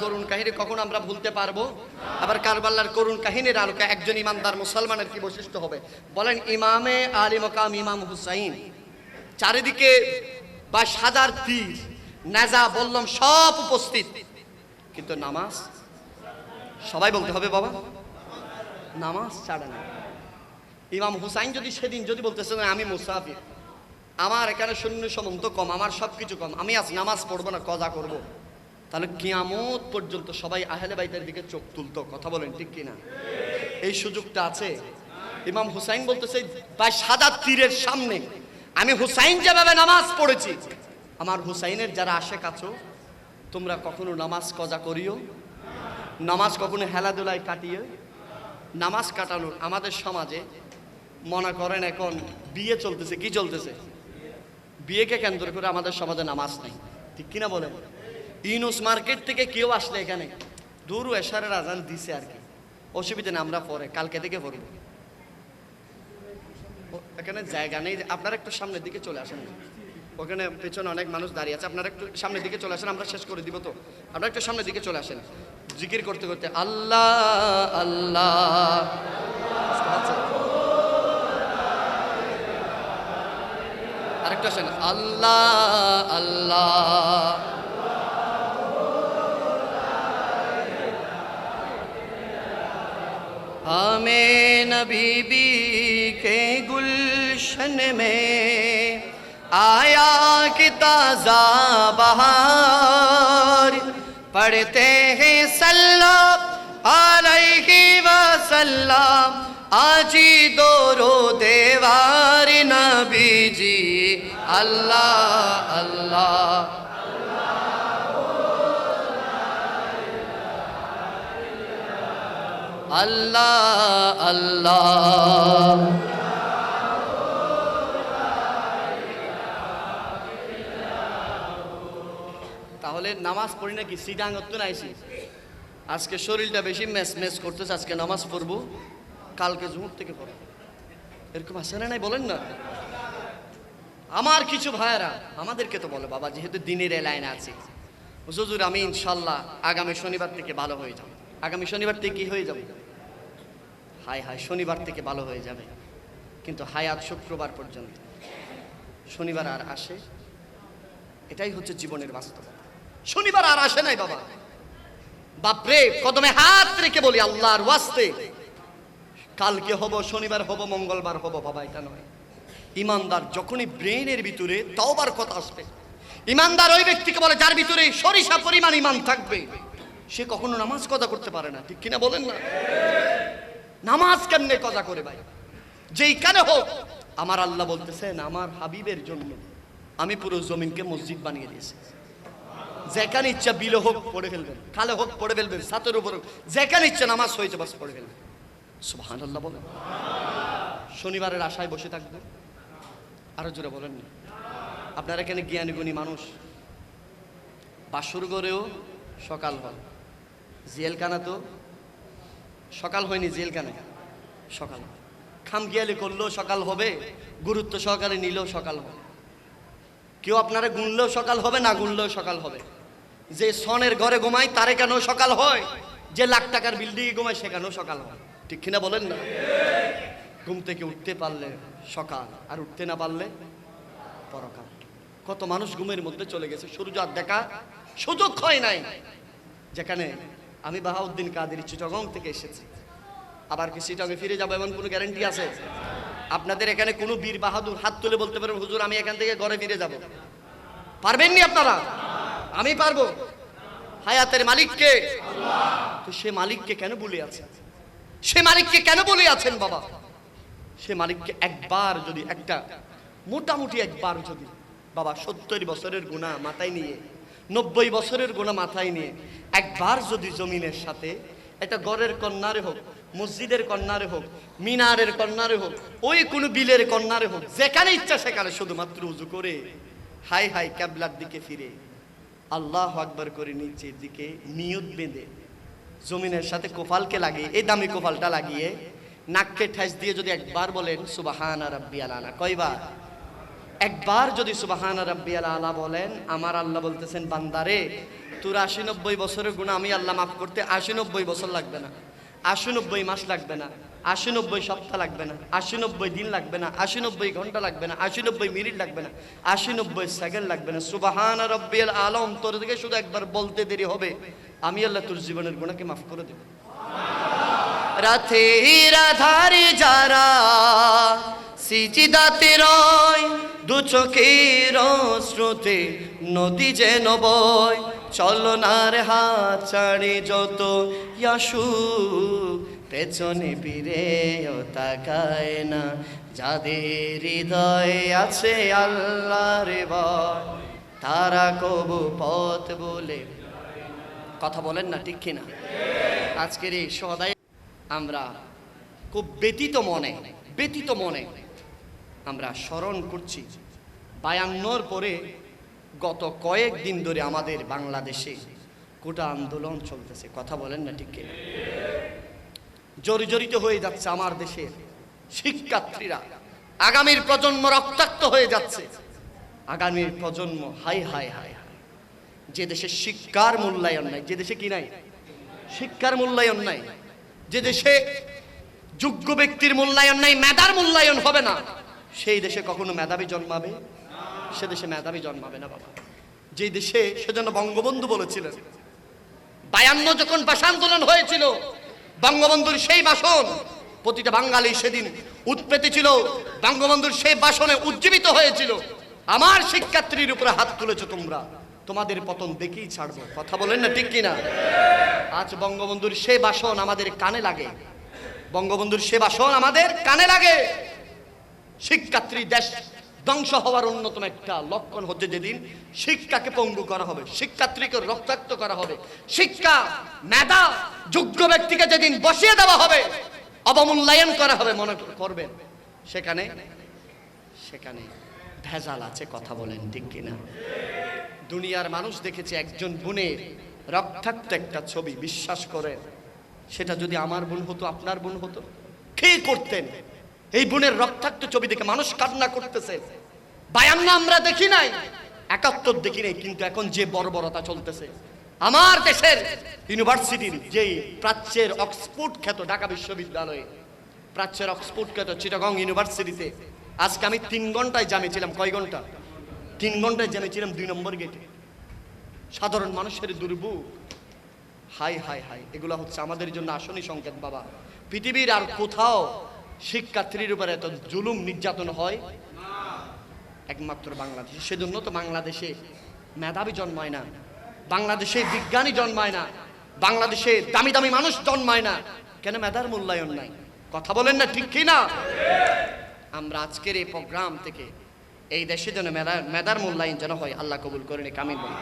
করুণ কাহিনী কখন আমরা ভুলতে পারবো? আবার কারবালার করুণ কাহিনীর আলোকে একজন ইমানদার মুসলমানের কি বৈশিষ্ট্য হবে? বলেন, ইমামে আলী মাকাম ইমাম হুসাইন, চারিদিকে 22,000 তীর, নেজা বললাম সব উপস্থিত, কিন্তু নামাজ সবাই বলতে হবে বাবা, নামাজ ছাড়ে না। ইমাম হুসাইন যদি সেদিন যদি বলতেছেন আমি মুসাফির, আমার এখানে সৈন্য সামন্ত কম, আমার সবকিছু কম, আমি আজ নামাজ পড়বো না, কজা করব, তাহলে কিয়ামত পর্যন্ত সবাই আহলে বাইতের দিকে চোখ তুলতো। কথা বলেন ঠিক কিনা? এই সুযোগটা আছে। ইমাম হুসাইন বলতেছে 22,000 তীরের সামনে আমি হুসাইন যেভাবে নামাজ পড়েছি, আমার হুসাইনের যারা আশেক আছো, তোমরা কখনো নামাজ কজা করিও, নামাজ কখনো হেলাধুলায় কাটিয়ে। নামাজ কাটানোর আমাদের সমাজে মনে করেন এখন বিয়ে চলতেছে, কি চলতেছে? বিয়েকে কেন্দ্র করে আমাদের সমাজে নামাজ নেই, ঠিক কিনা বলেন? ইউনুস মার্কেট থেকে কেউ আসলে এখানে দূর এশারের আজান দিছে আর কি, অসুবিধা নেই, আমরা পরে কালকে থেকে পড়ব। এখানে জায়গা নেই, আপনারা একটু সামনের দিকে চলে আসেন, ওখানে পেছনে অনেক মানুষ দাঁড়িয়ে আছে, আপনারা একটু সামনের দিকে চলে আসেন, আমরা শেষ করে দিব তো, আপনারা একটু সামনের দিকে চলে আসেন। জিকির করতে করতে আল্লাহ আল্লাহ, আরেকটু আসেন, আল্লাহ আল্লাহ। हमें नबी बी के गुलशन में आया कि ताज़ा बहार, पढ़ते हैं सल्लल्लाहु अलैहि वसल्लम, आजी दोरो देवार नबी जी, अल्लाह अल्लाह। আল্লাহ আল্লাহ। তাহলে বলে নামাজ পড়ি নাকি সিডাং অত্য নাইছি, আজকে শরীরটা বেশি মেস মেস করতেছে, আজকে নামাজ পড়বো, কালকে জুমুর থেকে পড়বো। এরকম আছে না নাই বলেন না? আমার কিছু ভাইয়েরা আমাদেরকে তো বলে, বাবা যেহেতু দিনের এ লাইনে আছি, হুজুর আমি ইনশাল্লাহ আগামী শনিবার থেকে ভালো হয়ে যাব। আগামী শনিবার থেকে কি হয়ে যাবে? হায় হায়, শনিবার থেকে ভালো হয়ে যাবে, কিন্তু হায়াত শুক্রবার পর্যন্ত, শনিবার আর আসে। এটাই হচ্ছে জীবনের বাস্তবতা। শনিবার আর আসে নাই বাবা। বাপরে, কদমে হাত রেখে বলি আল্লাহর ওয়াস্তে, কালকে হব, শনিবার হব, মঙ্গলবার হব, বাবা এটা নয়। ইমানদার যখনই ব্রেনের ভিতরে তওবার কথা আসবে, ইমানদার ওই ব্যক্তিকে বলে যার ভিতরে সরিষা পরিমাণ ইমান থাকবে, সে কখনো নামাজ কজা করতে পারে না, ঠিক কিনা বলেন না? নামাজ কেমনে কজা করে ভাই? যেইখানে হোক, আমার আল্লাহ বলতেছেন আমার হাবিবের জন্য আমি পুরো জমিনকে মসজিদ বানিয়ে দিয়েছি। যেখানে ইচ্ছা বিলে হোক পড়ে ফেলবেন, খালে হোক পড়ে ফেলবেন, ছাতের উপর হোক, যেখানে ইচ্ছা নামাজ হয়েছে বাস পড়ে ফেলবেন। সুবহানাল্লাহ বলেন। শনিবারের আশায় বসে থাকবেন, আরো জোরে বলেন না? আপনারা এখানে জ্ঞানী গুণী মানুষ, বাসর গড়েও সকাল হয়, জেলখানা তো সকাল হয়নি, জেলখানা সকাল, খামখেয়ালি করলেও সকাল হবে, গুরুত্ব সহকারে নিলেও সকাল হবে। কেউ আপনারা গুনলেও সকাল হবে, না গুনলেও সকাল হবে। যে সনের ঘরে ঘুমায় তারে কেন সকাল হয়, যে লাখ টাকার বিল্ডিংয়ে ঘুমায় সেখানেও সকাল হয়, ঠিক কিনা বলেন না? ঘুম থেকে উঠতে পারলে সকাল, আর উঠতে না পারলে পরকাল। কত মানুষ ঘুমের মধ্যে চলে গেছে, সূর্য আর দেখা সুযোগ হয় নাই। যেখানে আমি বাহাউদ্দিন কাদের চিটাগং থেকে এসেছি, আবার কি চিটাগংয়ে ফিরে যাবো এমন কোনো গ্যারান্টি আছে? আপনাদের এখানে কোনো বীর বাহাদুর হাত তুলে বলতে পারেন হুজুর আমি এখান থেকে ঘরে ফিরে যাব? পারবেন নি আপনারা? আমি পারবো। হায়াতের মালিক কে? তো সে মালিককে কেন বলে আছেন? সে মালিককে কেন বলে আছেন বাবা? সে মালিককে একবার যদি, একটা মোটামুটি একবার যদি বাবা 70 বছরের গুনাহ মাথায় নিয়ে, 90 বছরের গুনাহ মাথায় নিয়ে একবার যদি জমিনের সাথে একটা ঘরের কন্যারে হোক, মসজিদের কন্যারে হোক, মিনারের কন্যারে হোক, ওই কোনো বিলের কন্যারে হোক, যেখানে ইচ্ছা সেখানে শুধুমাত্র উজু করে হাই হাই কিবলার দিকে ফিরে আল্লাহু আকবার করে নিচের দিকে নিয়ত বেঁধে জমিনের সাথে কোফালকে লাগিয়ে, এই দামি কোফালটা লাগিয়ে নাককে ঠেস দিয়ে যদি একবার বলেন সুবহানা রাব্বিয়াল আলা, কয়বার? একবার যদি সুবহানা রাব্বিয়াল আলা বলেন, আমার আল্লাহ বলতেছেন বান্দারে তোর 80-90 বছরের গুনাহ আমি আল্লাহ মাফ করতে 80-90 বছর লাগবে না, 80-90 মাস লাগবে না, 80-90 সপ্তাহ লাগবে না, 80-90 দিন লাগবে না, 80-90 ঘন্টা লাগবে না, 80-90 মিনিট লাগবে না, 80-90 সেকেন্ড লাগবে না। সুবহানা রাব্বিয়াল আলা অন্তর থেকে শুধু একবার বলতে দেরি হবে, আমি আল্লাহ তোর জীবনের গুনাহকে মাফ করে দেব। রাতের আধারে যারা সিজদাতে রয়, দু চোখের অশ্রুতে নদী যেন বয়, চলনার হাত ছাড়ে যত ইয়াসু, পেছনে ফিরেও তাকায় না, যাদের হৃদয়ে আছে আল্লাহর ভয়, তারা কবু পথ বলে কথা বলেন না, ঠিক কিনা? আজকের এই সদাই আমরা খুব ব্যতীত মনে আমরা স্মরণ করছি 52 পরে গত কয়েকদিন ধরে আমাদের বাংলাদেশে কোটা আন্দোলন চলতেছে, কথা বলেন না, ঠিক কিনা? জর্জরিত হয়ে যাচ্ছে আমার দেশের শিক্ষার্থীরা, আগামীর প্রজন্ম রক্তাক্ত হয়ে যাচ্ছে, আগামীর প্রজন্ম হাই হাই হাই হাই। যে দেশে শিক্ষার মূল্যায়ন নাই, যে দেশে কি নাই? শিক্ষার মূল্যায়ন নাই, যে দেশে যোগ্য ব্যক্তির মূল্যায়ন নাই, মেধার মূল্যায়ন হবে না, সেই দেশে কখনো মেধাবী জন্মাবে? সে দেশে মেধাবী জন্মাবে না বাবা। যে দেশে, সেজন্য বঙ্গবন্ধু বলেছিলেন 52 যখন ভাষা আন্দোলন হয়েছিল, বঙ্গবন্ধুর সেই ভাষণ প্রতিটা বাঙালি সেদিন উৎপেতে ছিল, বঙ্গবন্ধুর সেই ভাষণে উজ্জীবিত হয়েছিল, আমার শিক্ষার্থীর উপরে হাত তুলেছো তোমরা, তোমাদের পতন দেখেই ছাড়বো, কথা বলেন না, ঠিক কিনা? আজ বঙ্গবন্ধুর সেই ভাষণ আমাদের কানে লাগে, বঙ্গবন্ধুর সে ভাষণ আমাদের কানে লাগে। শিক্ষার্থী দেশ ধ্বংস হওয়ার অন্যতম একটা লক্ষণ হচ্ছে যেদিন শিক্ষাকে পঙ্গু করা হবে, শিক্ষার্থীকে রক্তাক্ত করা হবে, শিক্ষা মেধা যোগ্য ব্যক্তিকে যেদিন বসিয়ে দেওয়া হবে, অবমূল্যায়ন করা হবে, মনে করবেন সেখানে ভেজাল আছে, কথা বলেন ঠিক কিনা? দুনিয়ার মানুষ দেখেছে একজন বোনের রক্তাক্ত একটা ছবি, বিশ্বাস করেন সেটা যদি আমার বোন হতো, আপনার বোন হতো, কে করতেন? এই বোনের রক্তাক্ত ছবি দেখে মানুষ কান্না করতেছে। 52 আমরা দেখি নাই, 71 দেখি নাই, কিন্তু এখন যে বর্বরতা চলতেছে আমার দেশের ইউনিভার্সিটির যেই প্রাচ্যের অক্সফোর্ড খ্যাত ঢাকা বিশ্ববিদ্যালয়ে, প্রাচ্যের অক্সফোর্ড খ্যাত চিটাগং ইউনিভার্সিটিতে আজকে আমি 3 ঘন্টায় জামিয়েছিলাম। কয় ঘন্টা? 3 ঘন্টায় জামিয়েছিলাম 2 নম্বর গেটে। সাধারণ মানুষের দুর্ভোগ, হাই হাই হাই, এগুলো হচ্ছে আমাদের জন্য আসনি সংকেত বাবা। পৃথিবীর আর কোথাও শিক্ষার্থীর উপর এত জুলুম নির্যাতন হয় একমাত্র বাংলাদেশে। সেজন্য তো বাংলাদেশে মেধাবী জন্মায় না, বাংলাদেশে বিজ্ঞানী জন্মায় না, বাংলাদেশে দামি দামি মানুষ জন্মায় না। কেন? মেধার মূল্যায়ন নাই। কথা বলেন না ঠিক কি না? আমরা আজকের এই প্রোগ্রাম থেকে এই দেশে যেন মেধার মূল্যায়ন যেন হয়, আল্লাহ কবুল করেন, আমিন বলেন।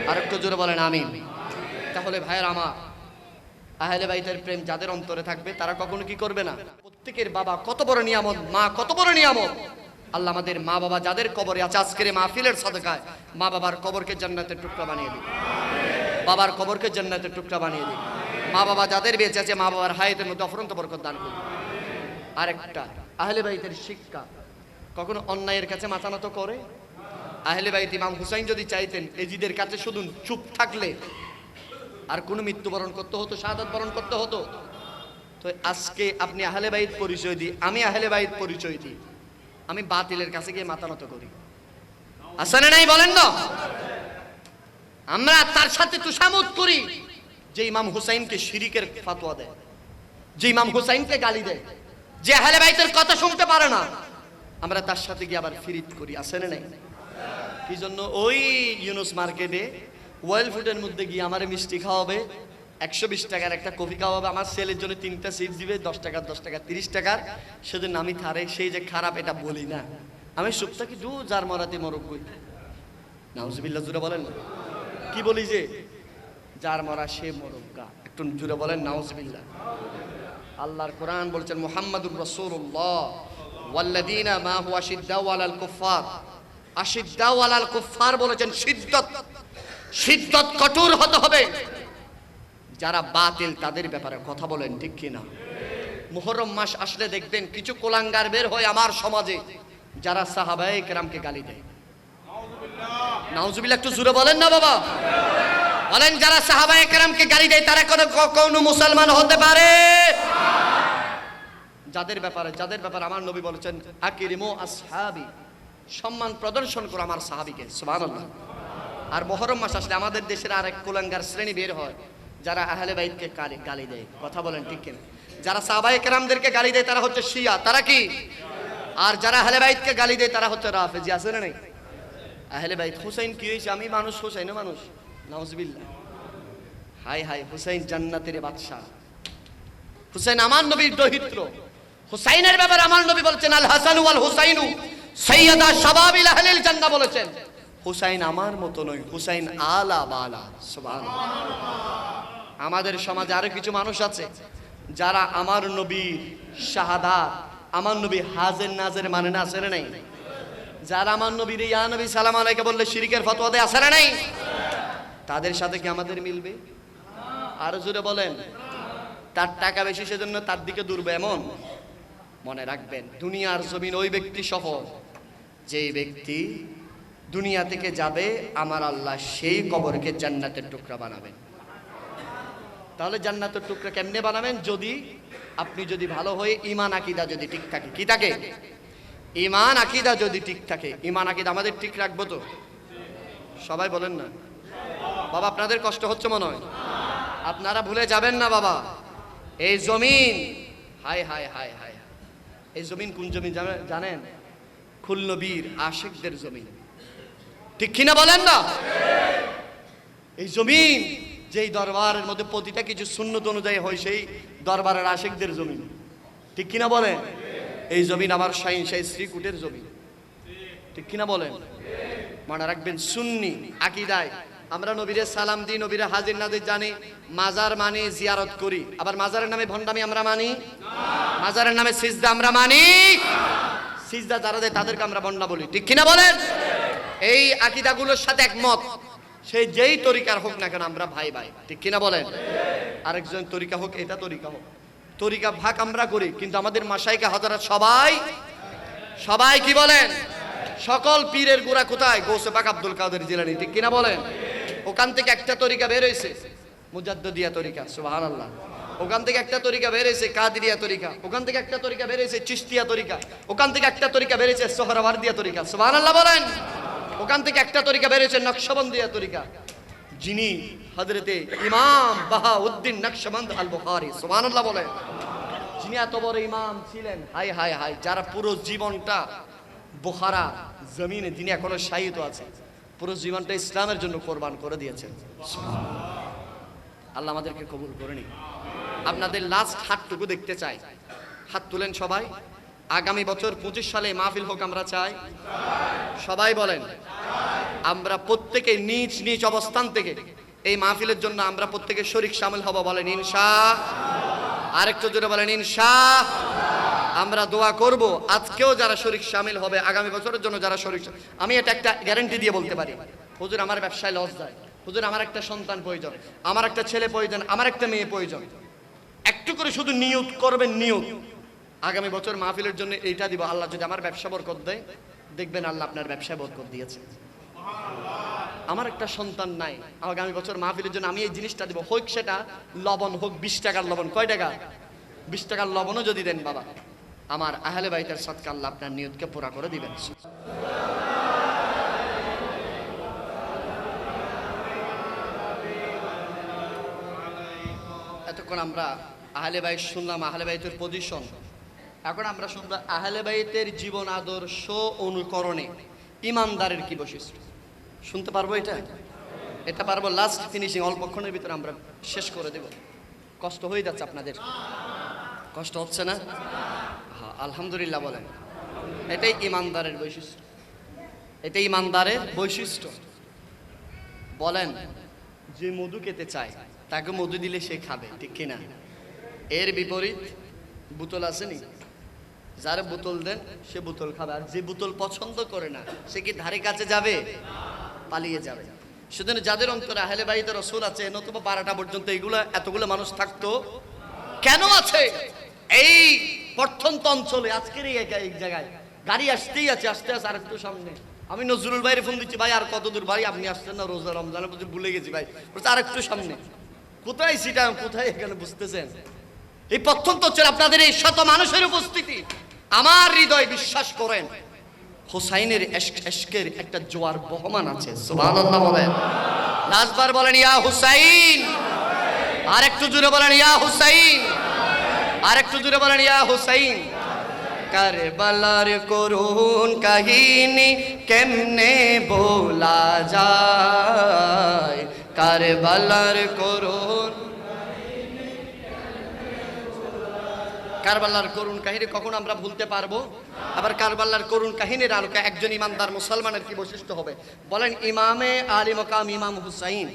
আরেকটু জোরে বলেন আমিন। তাহলে ভাইয়ের আমার, আহলে বাইতের প্রেম যাদের অন্তরে থাকবে তারা কখনো কি করবে না? প্রত্যেকের বাবা কত বড় নিয়ামত, মা কত বড় নিয়ামত। আল্লাহ আমাদের মা বাবা যাদের কবরে আছে আজকের মাহফিলের সাদকায় মা বাবার কবরকে জান্নাতের টুকরা বানিয়ে দিন, বাবার কবরকে জান্নাতের টুকরা বানিয়ে দিন। মা বাবা যাদের বেঁচে আছে মা বাবার হায়াতের মধ্যে অফুরন্ত বরকত দান করুন। আরেকটা, আহলে বাইতের শিক্ষা কখনো অন্যায়ের কাছে মাথা নত করে? আহলে বাইত ইমাম হুসাইন যদি চাইতেন এজিদের কাছে শুধু চুপ থাকলে আর কোনো মৃত্যুবরণ করতে হতো, শাহাদাত বরণ করতে হতো। তো আজকে আপনি আহলে বাইত পরিচয় দিই, আমি আহলে বাইত পরিচয় দিই, আমি বাতিলের কাছে গিয়ে মাথা নত করি, আসলে নাই বলেন না? আমরা তার সাথে তুষামত করি যে ইমাম হুসাইনকে শিরিকের ফতোয়া দেয়, যে ইমাম হুসাইনকে গালি দেয়, যে আহলে বাইতের কথা শুনতে পারে না, আমরা তার সাথে গিয়ে আবার ফিরিত করি, আসলে নাই? কি জন্য? ওই ইউনুস মার্কেটে ওয়েল ফুডের মধ্যে গিয়ে আমার মিষ্টি খাওয়াবে, 120 টাকার একটা কফি খাওয়াবে, আমার ছেলের জন্য 3টা সিট দিবে 10 টাকা 10 টাকা 30 টাকার। সেদিন আমি থারে সেই যে খারাপ এটা বলি না, আমি চুপ থাকি, দু যার মরাতে মরক বই, নাউজুবিল্লাহ জুড়ে বলেন না? কি বলি যে যার মরা সে মরক্কা, একটু জুড়ে বলেন নাউজুবিল্লাহ। আল্লাহর কোরআন বলছেন মুহাম্মাদুর রাসূলুল্লাহ ওয়াল্লাযীনা মা হুয়া আশিদ্দাউ আলাল কুফফার, আশিদ্দাউ আলাল কুফফার বলেছেন শিদ্দত, শিদ্দত কঠোর হতে হবে যারা বাতিল তাদের ব্যাপারে। কথা বলেন ঠিক কি না? মুহররম মাস আসলে দেখবেন কিছু কোলাঙ্গার বের হয় আমার সমাজে যারা সাহাবায়ে কেরামকে গালি দেয়। নাউজুবিল্লাহ, একটু জোরে বলেন না বাবা, বলেন যারা সাহাবায়ে কেরামকে গালি দেয় তারা কোনো মুসলমান হতে পারে? যাদের ব্যাপারে আমার নবী বলেছেন আকরিমু আসহাবি, সম্মান প্রদর্শন করো আমার সাহাবীকে, সুবহানাল্লাহ। আর মুহররম মাস আসলে আমাদের দেশের আরেক কুলাঙ্গার শ্রেণী বের হয় যারা আহলে বাইতকে গালি দেয়। কথা বলেন ঠিক কিনা? যারা সাহাবায়ে কেরামদেরকে গালি দেয় তারা হচ্ছে শিয়া, তারা কি? আর যারা আহলে বাইতকে গালি দেয় তারা হচ্ছে রাফেজি, আছে না নাই? আহলে বাইত হুসাইন কি হয়েছে? আমি মানুষ, হুসাইনও মানুষ, নাউজুবিল্লাহ। হাই হাই, হুসাইন জান্নাতের বাদশা, হুসাইন আমার নবীর দহিত্র। হুসাইনের ব্যাপারে আমার নবী বলেছেন আল হাসানু ওয়াল হুসাইনু সাইয়্যিদা শাবাবিল আহলিল জান্নাহ বলেছেন হুসাইন আমার মতো নয়, হুসাইন আলা বালা, সুবহানাল্লাহ। আমাদের সমাজে আরো কিছু মানুষ আছে যারা আমার নবীর শাহাদাত, আমার নবী হাজের নাজের মানে না, আছে না নাই? যারা আমার নবীর ইয়া নবী সালাম আলাইকা বললে শিরকের ফতোয়া দেয়, আছে না নাই? তাদের সাথে কি আমাদের মিলবে? আরো জোরে বলেন। তার টাকা বেশি সেজন্য তার দিকে দূরবে এমন? মনে রাখবেন দুনিয়ার জমিন ওই ব্যক্তি সফল যেই ব্যক্তি দুনিয়া থেকে যাবে, আমার আল্লাহ সেই কবরকে জান্নাতের টুকরা বানাবেন। তাহলে জান্নাতের টুকরা কেমনে বানাবেন? আপনি যদি ভালো হয়ে ঈমান আকীদা যদি ঠিক থাকে, কি থাকে? ঈমান আকীদা যদি ঠিক থাকে, ঈমান আকীদা আমাদের ঠিক রাখবো তো? সবাই বলেন না বাবা, আপনাদের কষ্ট হচ্ছে মনে হয়, আপনারা ভুলে যাবেন না বাবা। এই জমিন, হায় হায় হায় হায়, এই জমিন কোন জমিন জানেন? কুল নবীর আশিকদের জমিন, ঠিক কিনা বলেন না? এই জমিন যেই দরবারের মধ্যে প্রতিটা কিছু সুন্নত অনুযায়ী হয়, সেই দরবারের আশিকদের জমিন, ঠিক কিনা বলেন? এই জমিন আমার শাইন শাহ শ্রীকুটের জমিন, ঠিক কিনা বলেন? মনে রাখবেন সুন্নি আকীদায় আমরা নবীরে সালাম দিই, নবীরে হাজির নাজির জানি, মাজার মানি, জিয়ারত করি। আবার মাজারের নামে ভণ্ডামি আমরা মানি, মাজারের নামে সিজদা আমরা মানি, সিজদা যারা দেয় তাদেরকে আমরা ভণ্ডা বলি, ঠিক কিনা বলেন? এই আকীদাগুলোর সাথে একমত সেই যেই তরিকার হোক না কেন আমরা ভাই ভাই, ঠিক কিনা বলেন? আরেকজন তরিকা হোক, এটা তরিকা হোক, তরিকা ভাগ আমরা করি, কিন্তু আমাদের মাশায়েখে হযরত সবাই কি বলেন? সকল পীরের গোড়া কোথায়? গৌসে পাক আব্দুল কাদের জিলানী, ঠিক কিনা বলেন? ওখান থেকে একটা তরিকা বের হয়েছে মুজাদ্দিদিয়া তরিকা, সুবহানাল্লাহ। ওখান থেকে একটা তরিকা বের হয়েছে কাদেরিয়া তরিকা, ওখান থেকে একটা তরিকা বের হয়েছে চিশতিয়া তরিকা, ওখান থেকে একটা তরিকা বের হয়েছে সোহরাওয়ার্দিয়া তরিকা, সুবহানাল্লাহ বলেন। ওখান থেকে একটা তরিকা বের হয়েছে নকশবন্দিয়া তরিকা, যিনি হযরতে ইমাম বাহাউদ্দিন নকশবন্দ আল বুখারী, সুবহানাল্লাহ বলেন, যিনি এত বড় ইমাম ছিলেন। হাই হাই হাই, যারা পুরো জীবনটা বুখারা জমিনে, যিনি এখনো শায়িত আছে, পুরো জীবনটা ইসলামের জন্য কোরবান করে দিয়েছেন। আল্লাহ আমাদেরকে কবুল করে নিন। আপনাদের লাস্ট হাতটুকু দেখতে চাই, হাত তুলেন সবাই। আগামী বছর 25 সালে মাহফিল হোক আমরা চাই, সবাই বলেন। আমরা প্রত্যেকে নিজ নিজ অবস্থান থেকে এই মাহফিলের জন্য আমরা প্রত্যেকে শরীক শামিল হব, বলেন ইনশাআল্লাহ। আরেকটু জোরে বলেন ইনশাআল্লাহ। আমরা দোয়া করব আজকেও যারা শরীক শামিল হবে, আগামী বছরের জন্য যারা শরীক, আমি এটা একটা গ্যারান্টি দিয়ে বলতে পারি, হুজুর আমার ব্যবসায় লস যায়, হুজুর আমার একটা সন্তান প্রয়োজন, আমার একটা ছেলে প্রয়োজন, আমার একটা মেয়ে প্রয়োজন, একটু করে শুধু নিয়ত করবেন, নিয়ত আগামী বছর মাহফিলের জন্য এইটা দিব। আল্লাহ যদি আমার ব্যবসা বরকত দেয়, দেখবেন আল্লাহ আপনার ব্যবসায় বরকত দিয়েছে। আমার একটা সন্তান নাই, আগামী বছর মাহফিলের জন্য আমি এই জিনিসটা দিব, হোক সেটা লবণ হোক, 20 টাকার লবণ, কয় টাকা? 20 টাকার লবণও যদি দেন বাবা, আমার আহলে বাইতের সদকা আল্লাহ আপনার নিয়তকে পুরা করে দিবেন। এতক্ষণ আমরা আহলে বাইত শুনলাম, আহলে বাইতের পজিশন। এখন আমরা শুনবো আহলে বাইতের জীবন আদর্শ অনুকরণে ইমানদারের কি বৈশিষ্ট্য। শুনতে পারবো? এটা পারবো। লাস্ট ফিনিশিং, অল্পক্ষণের ভিতরে আমরা শেষ করে দেব। কষ্ট হয়ে যাচ্ছে আপনাদের? কষ্ট হচ্ছে না? হ্যাঁ, আলহামদুলিল্লাহ বলেন। এটাই ইমানদারের বৈশিষ্ট্য, এটাই ইমানদারের বৈশিষ্ট্য। বলেন, যে মধু খেতে চায় তাকে মধু দিলে সে খাবে, ঠিক কিনা? এর বিপরীত বোতল আসেনি, যারা বোতল দেন সে বোতল খাবে, আর যে বোতল পছন্দ করে না সে কি ধারে কাছে যাবে? পালিয়ে যাবে। সেজন্য যাদের অন্তরে আহলে বাইত রাসূল আছে, নতুবা 12টা পর্যন্ত এতগুলো মানুষ থাকতো কেন? আছে এই প্রত্যন্ত অঞ্চলে, আজকের এই জায়গায় গাড়ি আসতেই আছে, আস্তে আস্তে। আর একটু সামনে আমি নজরুল ভাইয়ের ফোন দিচ্ছি, ভাই আর কত দূর? ভাই আপনি আসছেন না রোজা রমজানের প্রতি, ভুলে গেছি ভাই। আর একটু সামনে, কোথায় সিটা, কোথায় এখানে? বুঝতেছেন? এই প্রত্যন্ত অঞ্চলে আপনাদের এই শত মানুষের উপস্থিতি, আমার হৃদয় বিশ্বাস করেন হুসাইনের এশকের একটা জোয়ার বহমান আছে। সুবহানাল্লাহ বলেন। লাস্টবার বলেন ইয়া হুসাইন। আর একটু জোরে বলেন ইয়া হুসাইন। আর একটু জোরে বলেন ইয়া হুসাইন। কারবালার করুণ কাহিনী কেমনে বলা যায়, কারবালার করুণ, কারবালার করুণ কাহিনী কখন আমরা ভুলতে পারবো? আবার কারবালার করুণ কাহিনীর আলোকে একজন ইমানদার মুসলমানের কি বৈশিষ্ট্য হবে? বলেন, ইমামে আলী মকাম ইমাম হুসাইন,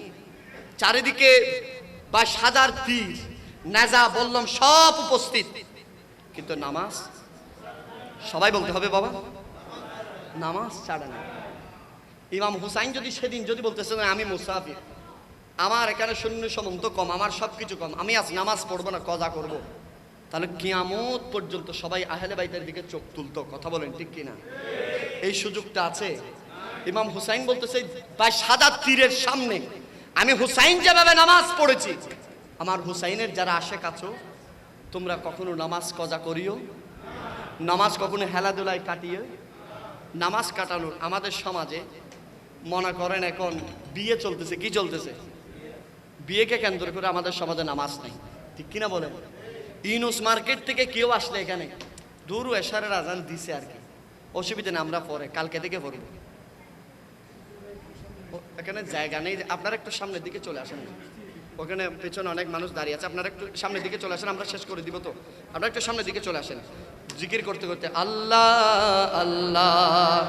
চারিদিকে 22,000 তীর নেজা বললাম সব উপস্থিত, কিন্তু নামাজ সবাই বলতে হবে বাবা, নামাজ ছাড়ে না। ইমাম হুসাইন যদি সেদিন যদি বলতেছেন আমি মুসাফির, আমার এখানে সৈন্য সামন্ত কম, আমার সবকিছু কম, আমি আজ নামাজ পড়বো না, কজা করব, তাহলে কিয়ামত পর্যন্ত সবাই আহলে বাইতের দিকে চোখ তুলতো। কথা বলেন ঠিক কিনা? এই সুযোগটা আছে। ইমাম হুসাইন বলতেছে 22,000 তীরের সামনে আমি হুসাইন যেভাবে নামাজ পড়েছি, আমার হুসাইনের যারা আশেক আছো, তোমরা কখনো নামাজ কজা করিও, নামাজ কখনো হেলাধুলায় কাটিয়ে। নামাজ কাটানোর আমাদের সমাজে মনে করেন এখন বিয়ে চলতেছে, কি চলতেছে? বিয়েকে কেন্দ্র করে আমাদের সমাজে নামাজ নেই, ঠিক কিনা বলেন? ইউনুস মার্কেট থেকে কেউ আসলে এখানে দূর এশারের আজান দিছে আর কি, অসুবিধা নেই, আমরা পরে কালকে থেকে পড়বো। এখানে জায়গা নেই, আপনারা একটু সামনের দিকে চলে আসেন, ওখানে পেছনে অনেক মানুষ দাঁড়িয়ে আছে, আপনারা একটু সামনের দিকে চলে আসেন, আমরা শেষ করে দিব তো, আপনারা একটু সামনের দিকে চলে আসেন। জিকির করতে করতে আল্লাহ আল্লাহ,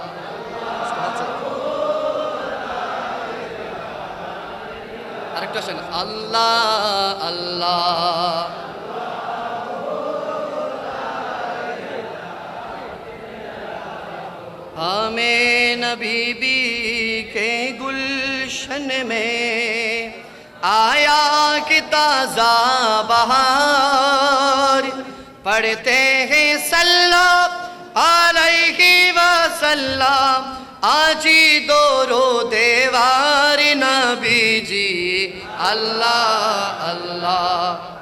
আরেকটু আসেন, আল্লাহ আল্লাহ, আমিন नबी के गुलशन में आया कि ताज़ा बहार, पढ़ते हैं सल्लल्लाहु अलैहि वसल्लम आजी दोरो देवार नबी जी। अल्लाह अल्लाह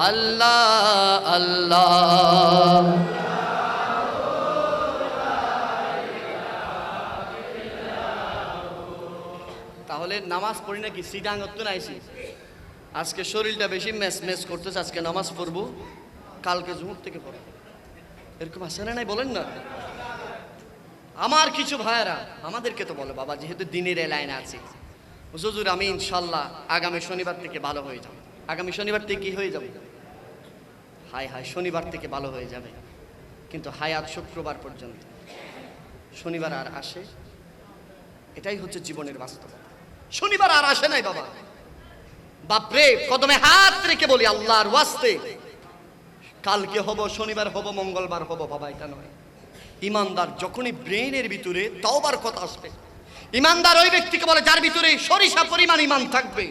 अल्लाह अल्लाह। তাহলে নামাজ পড়ি নাকি সিডাঙ্গত নাইছি, আজকে শরীরটা বেশি ম্যাচ ম্যাচ করতেছে, আজকে নামাজ পড়বো, কালকে জুহুর থেকে পড়বো, এরকম আছে না নাই বলেন না? আমার কিছু ভাইয়েরা আমাদেরকে তো বলে, বাবা যেহেতু দিনের এই লাইনে আছি, হুজুর আমি ইনশাল্লাহ আগামী শনিবার থেকে ভালো হয়ে যাব। আগামী শনিবার থেকে কি হয়ে যাবে? হায় হায়, শনিবার থেকে ভালো হয়ে যাবে, কিন্তু হায়াত শুক্রবার পর্যন্ত, শনিবার আর আসে? এটাই হচ্ছে জীবনের বাস্তবতা। শনিবার আর আসে নাই বাবা। বাপরে, কদমে হাত রেখে বলি আল্লাহর ওয়াস্তে, কালকে হব, শনিবার হব, মঙ্গলবার হব, বাবা এটা নয়। ইমানদার যখনই ব্রেনের ভিতরে তওবার কথা আসবে, ইমানদার ওই ব্যক্তিকে বলে যার ভিতরে সরিষা পরিমাণ ইমান থাকবে,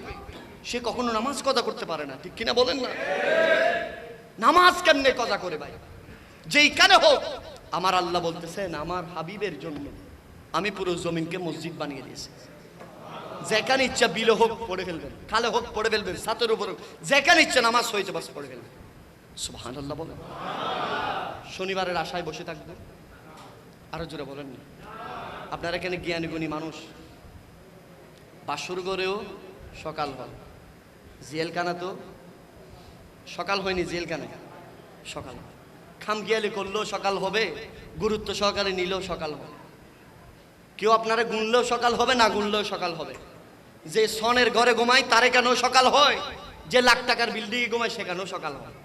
সে কখনো নামাজ কজা করতে পারে না, ঠিক কিনা বলেন না? নামাজ কেমনে কজা করে ভাই? যেইখানে হোক, আমার আল্লাহ বলতেছেন আমার হাবিবের জন্য আমি পুরো জমিনকে মসজিদ বানিয়ে দিয়েছি। যেখানে ইচ্ছা বিলে হোক পড়ে ফেলবেন, খালে হোক পড়ে ফেলবেন, ছাতের উপর হোক, যেখানে ইচ্ছা নামাজ হয়েছে বাস পড়ে ফেলবেন। সুবহানাল্লাহ বলেন। শনিবারের আশায় বসে থাকবেন, আরো জোরে বলেন না? আপনারা এখানে জ্ঞানী গুণী মানুষ, বাসর গড়েও সকাল হয়, জেলখানা তো সকাল হয়নি, জেলখানা সকাল হয়, খামখেয়ালি করলেও সকাল হবে, গুরুত্ব সহকারে নিলেও সকাল হবে। কেউ আপনারা গুনলেও সকাল হবে, না গুনলেও সকাল হবে। যে সনের ঘরে ঘুমায় তারে কেন সকাল হয়, যে লাখ টাকার বিল্ডিংয়ে ঘুমায় সেখানেও সকাল হয়।